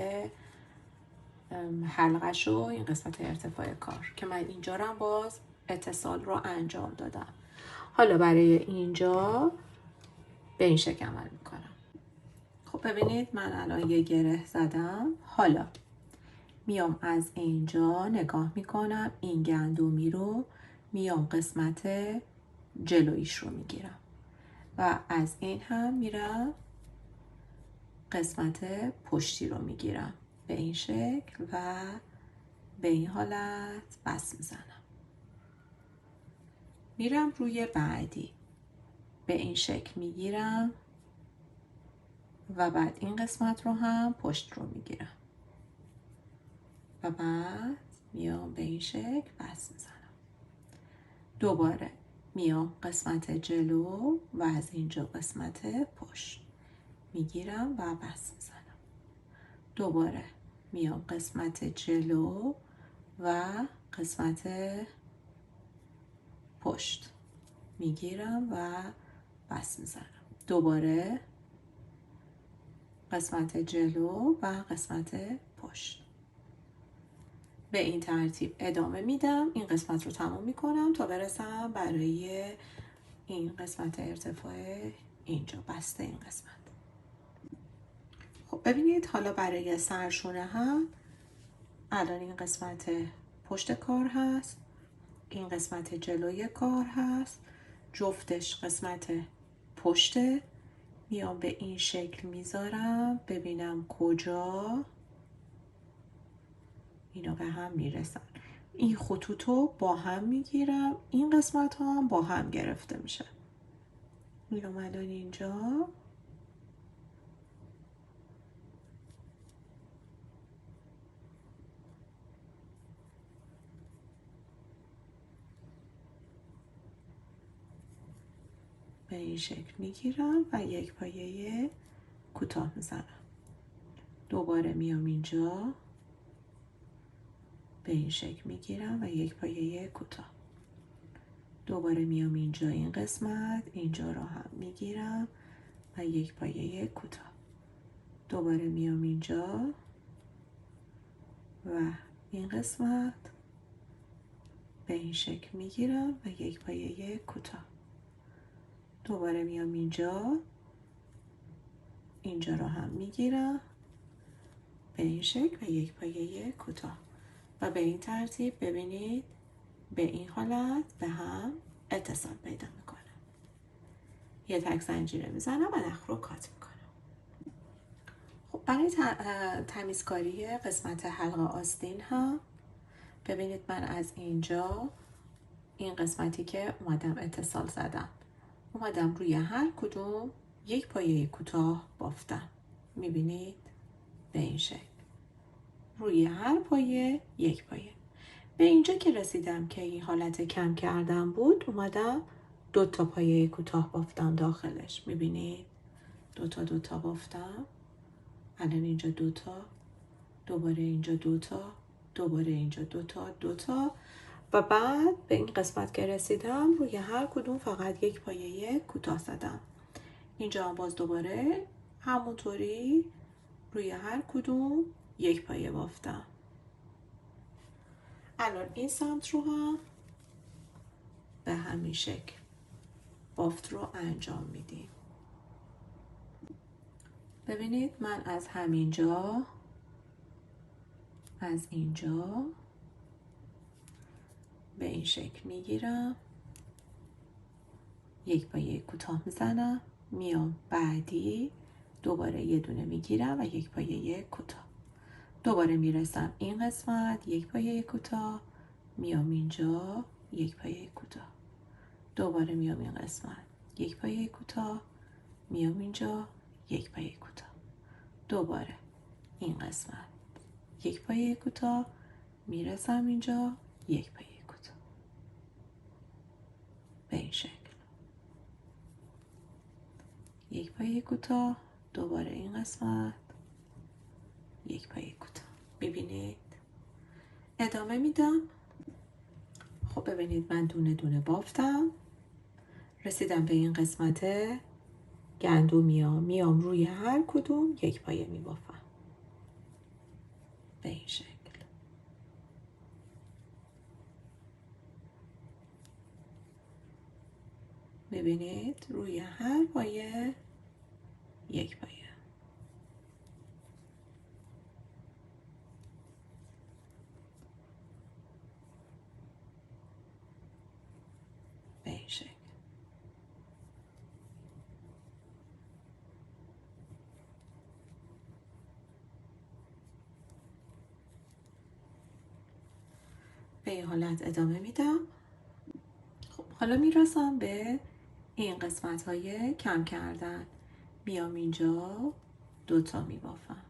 حلقش و این قسمت ارتفاع کار که من اینجا رو باز اتصال رو انجام دادم. حالا برای اینجا به این شکل عمل میکنم. خب ببینید من الان یه گره زدم. حالا میام از اینجا نگاه میکنم، این گندمی رو میام قسمت جلویش رو میگیرم و از این هم میرم قسمت پشتی رو میگیرم به این شکل و به این حالت بس میزنم. میرم روی بعدی به این شکل میگیرم و بعد این قسمت رو هم پشت رو میگیرم و بعد میام به این شکل بس میزنم. دوباره میام قسمت جلو و از اینجا قسمت پشت میگیرم و بس میزنم. دوباره میام قسمت جلو و قسمت پشت میگیرم و بس میزنم. دوباره قسمت جلو و قسمت پشت. به این ترتیب ادامه میدم. این قسمت رو تموم میکنم تا برسم برای این قسمت ارتفاع اینجا بسته این قسمت. خب ببینید حالا برای سرشونه هم الان این قسمت پشت کار هست، این قسمت جلوی کار هست، جفتش قسمت پشته. میام به این شکل میذارم ببینم کجا اینا به هم میرسن. این خطوط رو با هم میگیرم، این قسمت ها هم با هم گرفته میشه. میام الان اینجا به این شکل میگیرم و یک پایه کوتاه میزنم. دوباره میام اینجا به این شکل میگیرم و یک پایه کوتاه. دوباره میام اینجا این قسمت اینجا رو هم میگیرم و یک پایه کوتاه. دوباره میام اینجا و این قسمت به این شکل میگیرم و یک پایه کوتاه. دوباره میام اینجا رو هم میگیرم به این شکل و یک پایه کوتاه و به این ترتیب ببینید به این حالت به هم اتصال پیدا میکنه. یه تک زنجیره میزنم و نخ رو کات میکنم. خب برای تمیزکاری قسمت حلقه آستین هم ببینید من از اینجا این قسمتی که اومدم اتصال زدم اومدم روی هر کدوم یک پایه کوتاه بافتم. میبینید به این شکل روی هر پایه یک پایه. به اینجا که رسیدم که این حالت کم کردم بود اومدم 2 تا پایه کوتاه بافتم داخلش. میبینید 2 تا بافتم. الان اینجا 2 تا، دوباره اینجا 2 تا، دوباره اینجا 2 تا و بعد به این قسمت که رسیدم روی هر کدوم فقط یک پایه کوتاه زدم. اینجا هم باز دوباره همونطوری روی هر کدوم یک پایه بافتم. الان این سمت رو هم به همین شکل بافت رو انجام میدیم. ببینید من از همینجا از اینجا به این شکل میگیرم، یک پایه کوتاه میزنم، میام بعدی دوباره یه دونه میگیرم و یک پایه کوتاه. دوباره میرسم این قسمت یک پایه کوتاه، میام اینجا یک پایه کوتاه. دوباره میام این قسمت یک پایه کوتاه، میام اینجا، یک پایه کوتاه. دوباره این قسمت یک پایه کوتاه، میرسم اینجا، یک پایه کوتاه. به این شکل یک پایه کوتاه، دوباره این قسمت یک پایه کوتاه. ببینید ادامه میدم. خب ببینید من دونه دونه بافتم، رسیدم به این قسمت گندمی ها. میام روی هر کدوم یک پایه میبافم به این شکل. ببینید روی هر پایه یک پایه. به این شکل. به این حالت ادامه میدم. خب حالا میرسم به این قسمت های کم کردن. میام اینجا دوتا میبافم،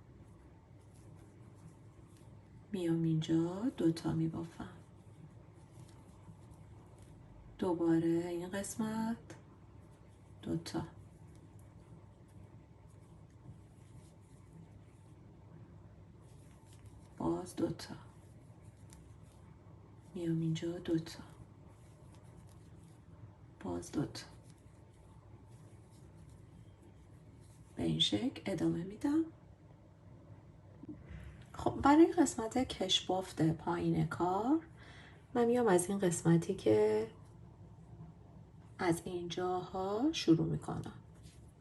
میام اینجا دوتا میبافم، دوباره این قسمت دوتا، باز دوتا، میام اینجا دوتا، باز دوتا. به این شکل ادامه میدم. خب برای قسمت کش بافت پایین کار من میام از این قسمتی که از اینجاها شروع میکنم،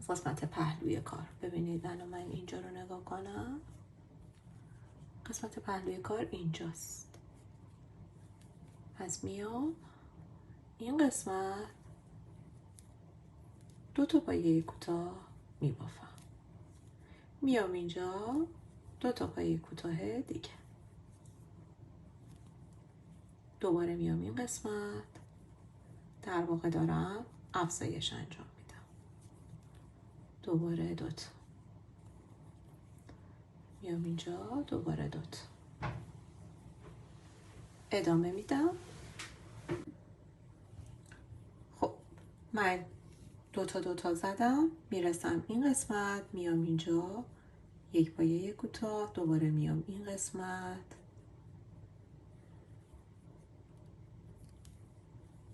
قسمت پهلوی کار. ببینید الان من اینجا رو نگاه کنم، قسمت پهلوی کار اینجاست. پس میام این قسمت دوتا پایه کوتاه میبافم، میام اینجا دوتا پایه کوتاه دیگه، دوباره میام این قسمت، در واقع دارم افزایش انجام میدم، دوباره دوتا، میام اینجا دوباره دوتا، ادامه میدم. خب من دوتا زدم، میرسم این قسمت، میام اینجا یک پایه کوتاه، دوباره میام این قسمت،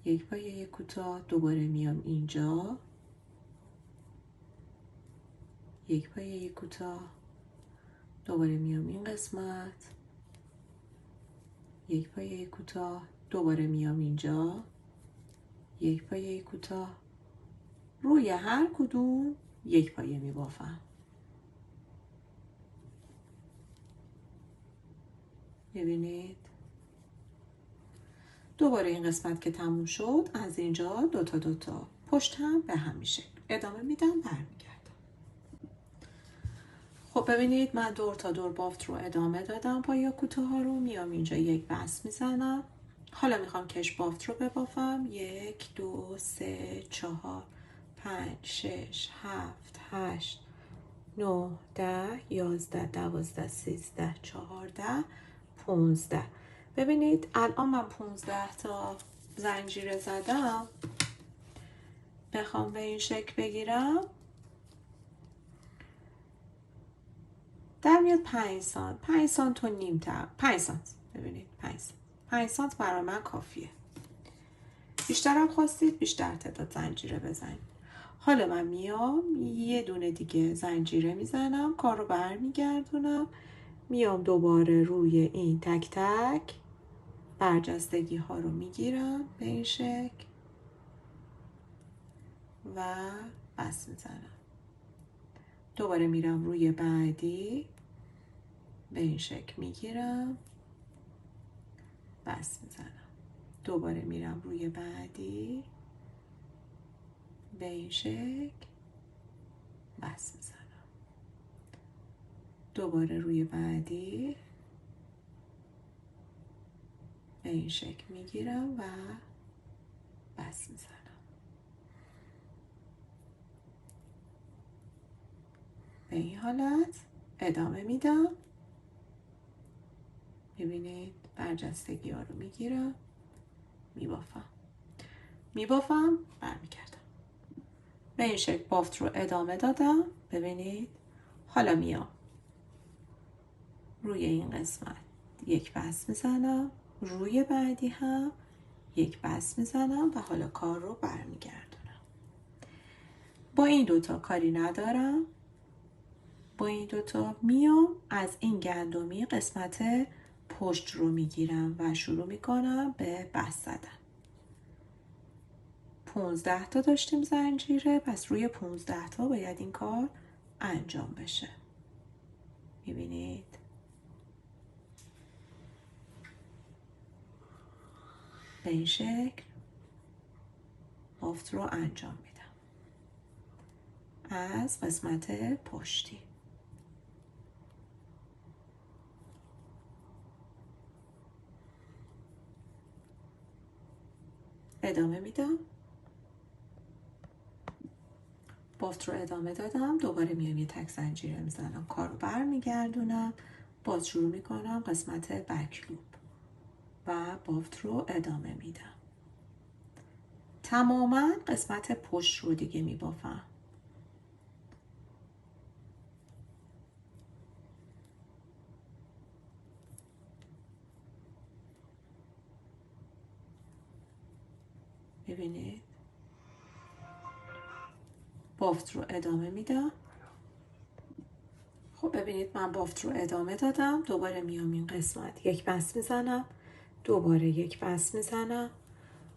یک پایه کوتاه، دوباره میام اینجا یک پایه کوتاه، دوباره میام این قسمت، یک پایه کوتاه، دوباره میام اینجا یک پایه کوتاه، روی هر کدوم یک پایه میبافم. ببینید دوباره این قسمت که تموم شد، از اینجا دوتا پشت هم به هم میشه. ادامه میدم، برمیگردم. خب ببینید من دور تا دور بافت رو ادامه دادم. پایه کوتاه ها رو میام اینجا یک بست میزنم. حالا میخوام کش بافت رو ببافم. 1 2 3 4 5 6 7 8 9 10 11 12 13 14 15. ببینید الان من 15 تا زنجیره زدم. بخوام به این شکل بگیرم در میاد 5 سانت، 5 سانت و نیم تا 5 سانت. ببینید 5 سانت برای من کافیه. بیشترم خواستید بیشتر تعداد زنجیره بزنید. حالا من میام یه دونه دیگه زنجیره میزنم، کار رو برمیگردونم، میام دوباره روی این تک تک برجستگی ها رو میگیرم به این شکل و بس میزنم. دوباره میرم روی بعدی به این شکل میگیرم، بس میزنم. دوباره میرم روی بعدی به این شکل، بس میزنم. دوباره روی بعدی به این شکل میگیرم و بس میزنم. به این حالت ادامه میدم. ببینید برجستگی ها رو میگیرم، میبافم برمیگردم. به این شکل بافت رو ادامه دادم. ببینید حالا میام روی این قسمت یک بست میزنم، روی بعدی هم یک بست میزنم و حالا کار رو برمیگردونم. با این دوتا کاری ندارم. با این دوتا میام از این گندمی قسمت پشت رو میگیرم و شروع میکنم به بست زدن. 15 تا داشتیم زنجیره، پس روی 15 تا باید این کار انجام بشه. میبینید به این شکل بافت رو انجام میدم از قسمت پشتی. ادامه میدم. بافت رو ادامه دادم. دوباره میام یه تک زنجیره میزنم، کار رو برمیگردونم، باز شروع میکنم قسمت بک لوپ و بافت رو ادامه میدم. تماما قسمت پشت رو دیگه میبافم. ببینید بافت رو ادامه میدم. خب ببینید من بافت رو ادامه دادم. دوباره میام این قسمت یک بست میزنم، دوباره یک بست میزنم،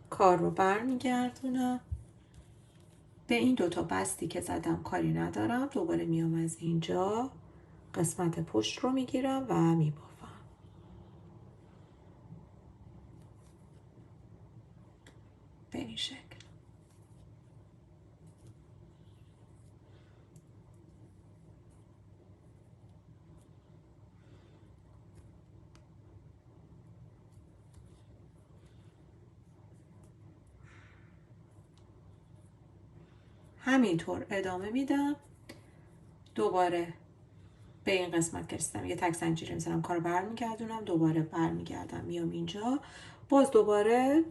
کار رو برمیگردونم. به این دوتا بستی که زدم کاری ندارم. دوباره میام از اینجا قسمت پشت رو میگیرم و میبافم به این شکل. همینطور ادامه میدم. دوباره به این قسمت که رسیدم یه تک زنجیره میزنم، کار برمیگردونم، دوباره برمیگردم میام اینجا، باز دوباره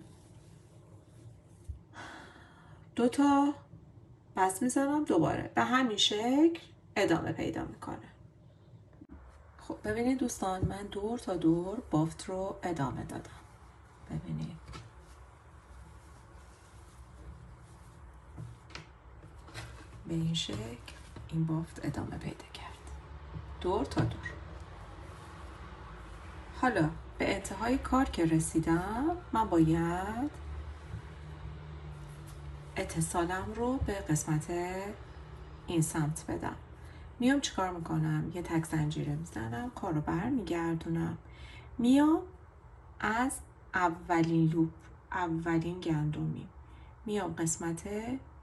دوتا بست میزنم، دوباره به همین شکل ادامه پیدا میکنه. خب ببینید دوستان، من دور تا دور بافت رو ادامه دادم. ببینید به این شکل این بافت ادامه پیدا کرد دور تا دور. حالا به انتهای کار که رسیدم، من باید اتصالم رو به قسمت این سمت بدم. میام چیکار میکنم؟ یه تک زنجیره میزنم، کار رو برمیگردونم، میام از اولین لوپ، اولین گندمی، میام قسمت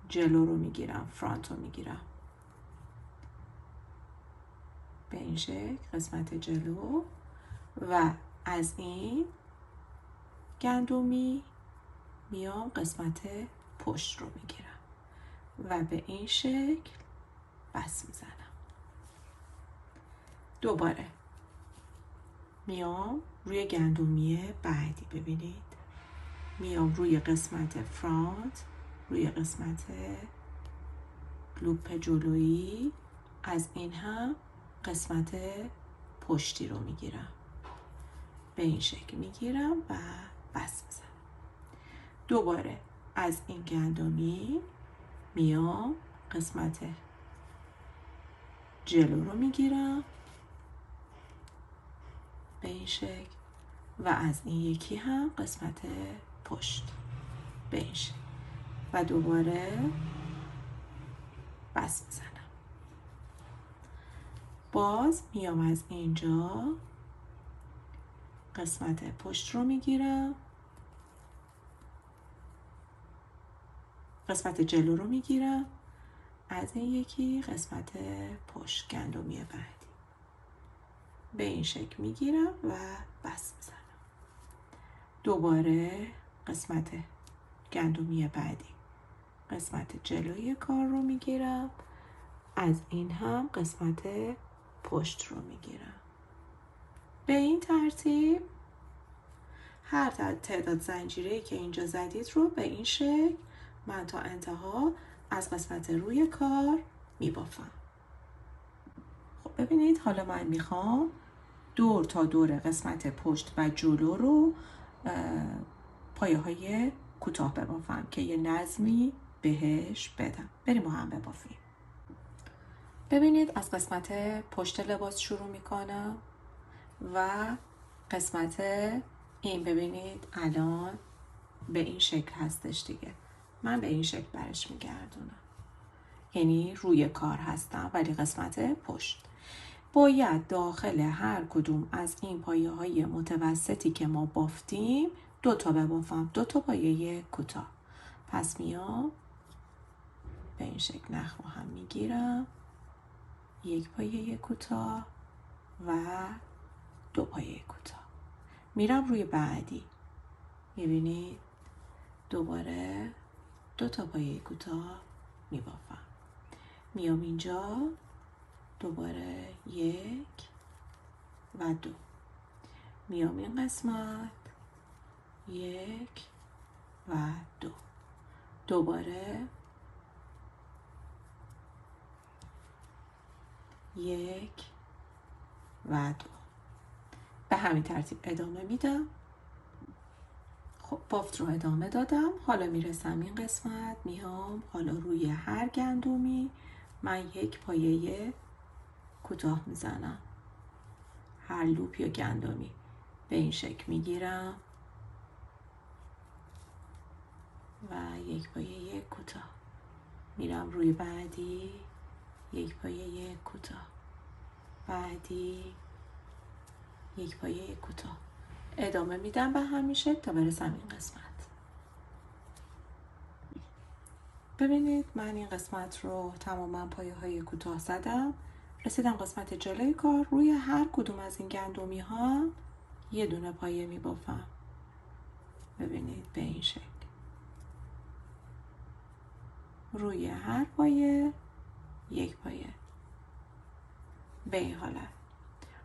جلو رو میگیرم، فرانت رو میگیرم به این شکل، قسمت جلو، و از این گندمی میام قسمت پشت رو میگیرم و به این شکل بس میزنم. دوباره میام روی گندمی بعدی، ببینید میام روی قسمت فرانت، روی قسمت لوپ جلویی، از این هم قسمت پشتی رو میگیرم به این شکل میگیرم و بس میزنم. دوباره از این گندمی میام قسمت جلو رو میگیرم به این شکل و از این یکی هم قسمت پشت به این شکل و دوباره بس میزنم. باز میام از اینجا قسمت پشت رو میگیرم، قسمت جلو رو میگیرم، از این یکی قسمت پشت گندمی بعدی به این شکل میگیرم و بس میزنم. دوباره قسمت گندمی بعدی، قسمت جلوی کار رو میگیرم، از این هم قسمت پشت رو میگیرم. به این ترتیب هر تعداد زنجیره‌ای که اینجا زدید رو به این شکل من تا انتها از قسمت روی کار میبافم. خب ببینید حالا من میخوام دور تا دور قسمت پشت و جلو رو پایه های کوتاه ببافم که یه نظمی بهش بدم. بریم با هم ببافیم. ببینید از قسمت پشت لباس شروع میکنم و قسمت این ببینید الان به این شکل هستش دیگه. من به این شکل برش میگردونم، یعنی روی کار هستم ولی قسمت پشت. باید داخل هر کدوم از این پایه های متوسطی که ما بافتیم 2 تا ببافم، 2 تا پایه کوتاه. پس میام به این شکل نخ رو هم میگیرم، 1 پایه کوتاه و 2 پایه کوتاه. میرم روی بعدی، میبینید دوباره 2 تا پایه کوتاه میبافم. میام اینجا دوباره 1 و 2. میام این قسمت 1 و 2. دوباره 1 و 2. به همین ترتیب ادامه میدم. خب بافت رو ادامه دادم. حالا میرسم این قسمت، میام حالا روی هر گندمی من 1 پایه کوتاه میزنم. هر لوپ یا گندمی به این شکل میگیرم و 1 پایه کوتاه. میرم روی بعدی، 1 پایه کوتاه، بعدی 1 پایه کوتاه. ادامه میدم به همین شکل تا برسم این قسمت. ببینید من این قسمت رو تماما پایه های کوتاه زدم. رسیدم قسمت جلوی کار. روی هر کدوم از این گندمی ها 1 دونه پایه می بافم. ببینید به این شکل. روی هر پایه 1 پایه. به این حالت.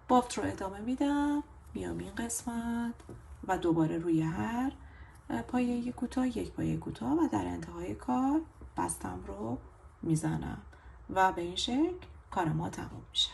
بافت رو ادامه میدم. میام این قسمت و دوباره روی هر پایه کوتاه 1 پایه کوتاه و در انتهای کار بستم رو میزنم و به این شکل کار ما تموم میشه.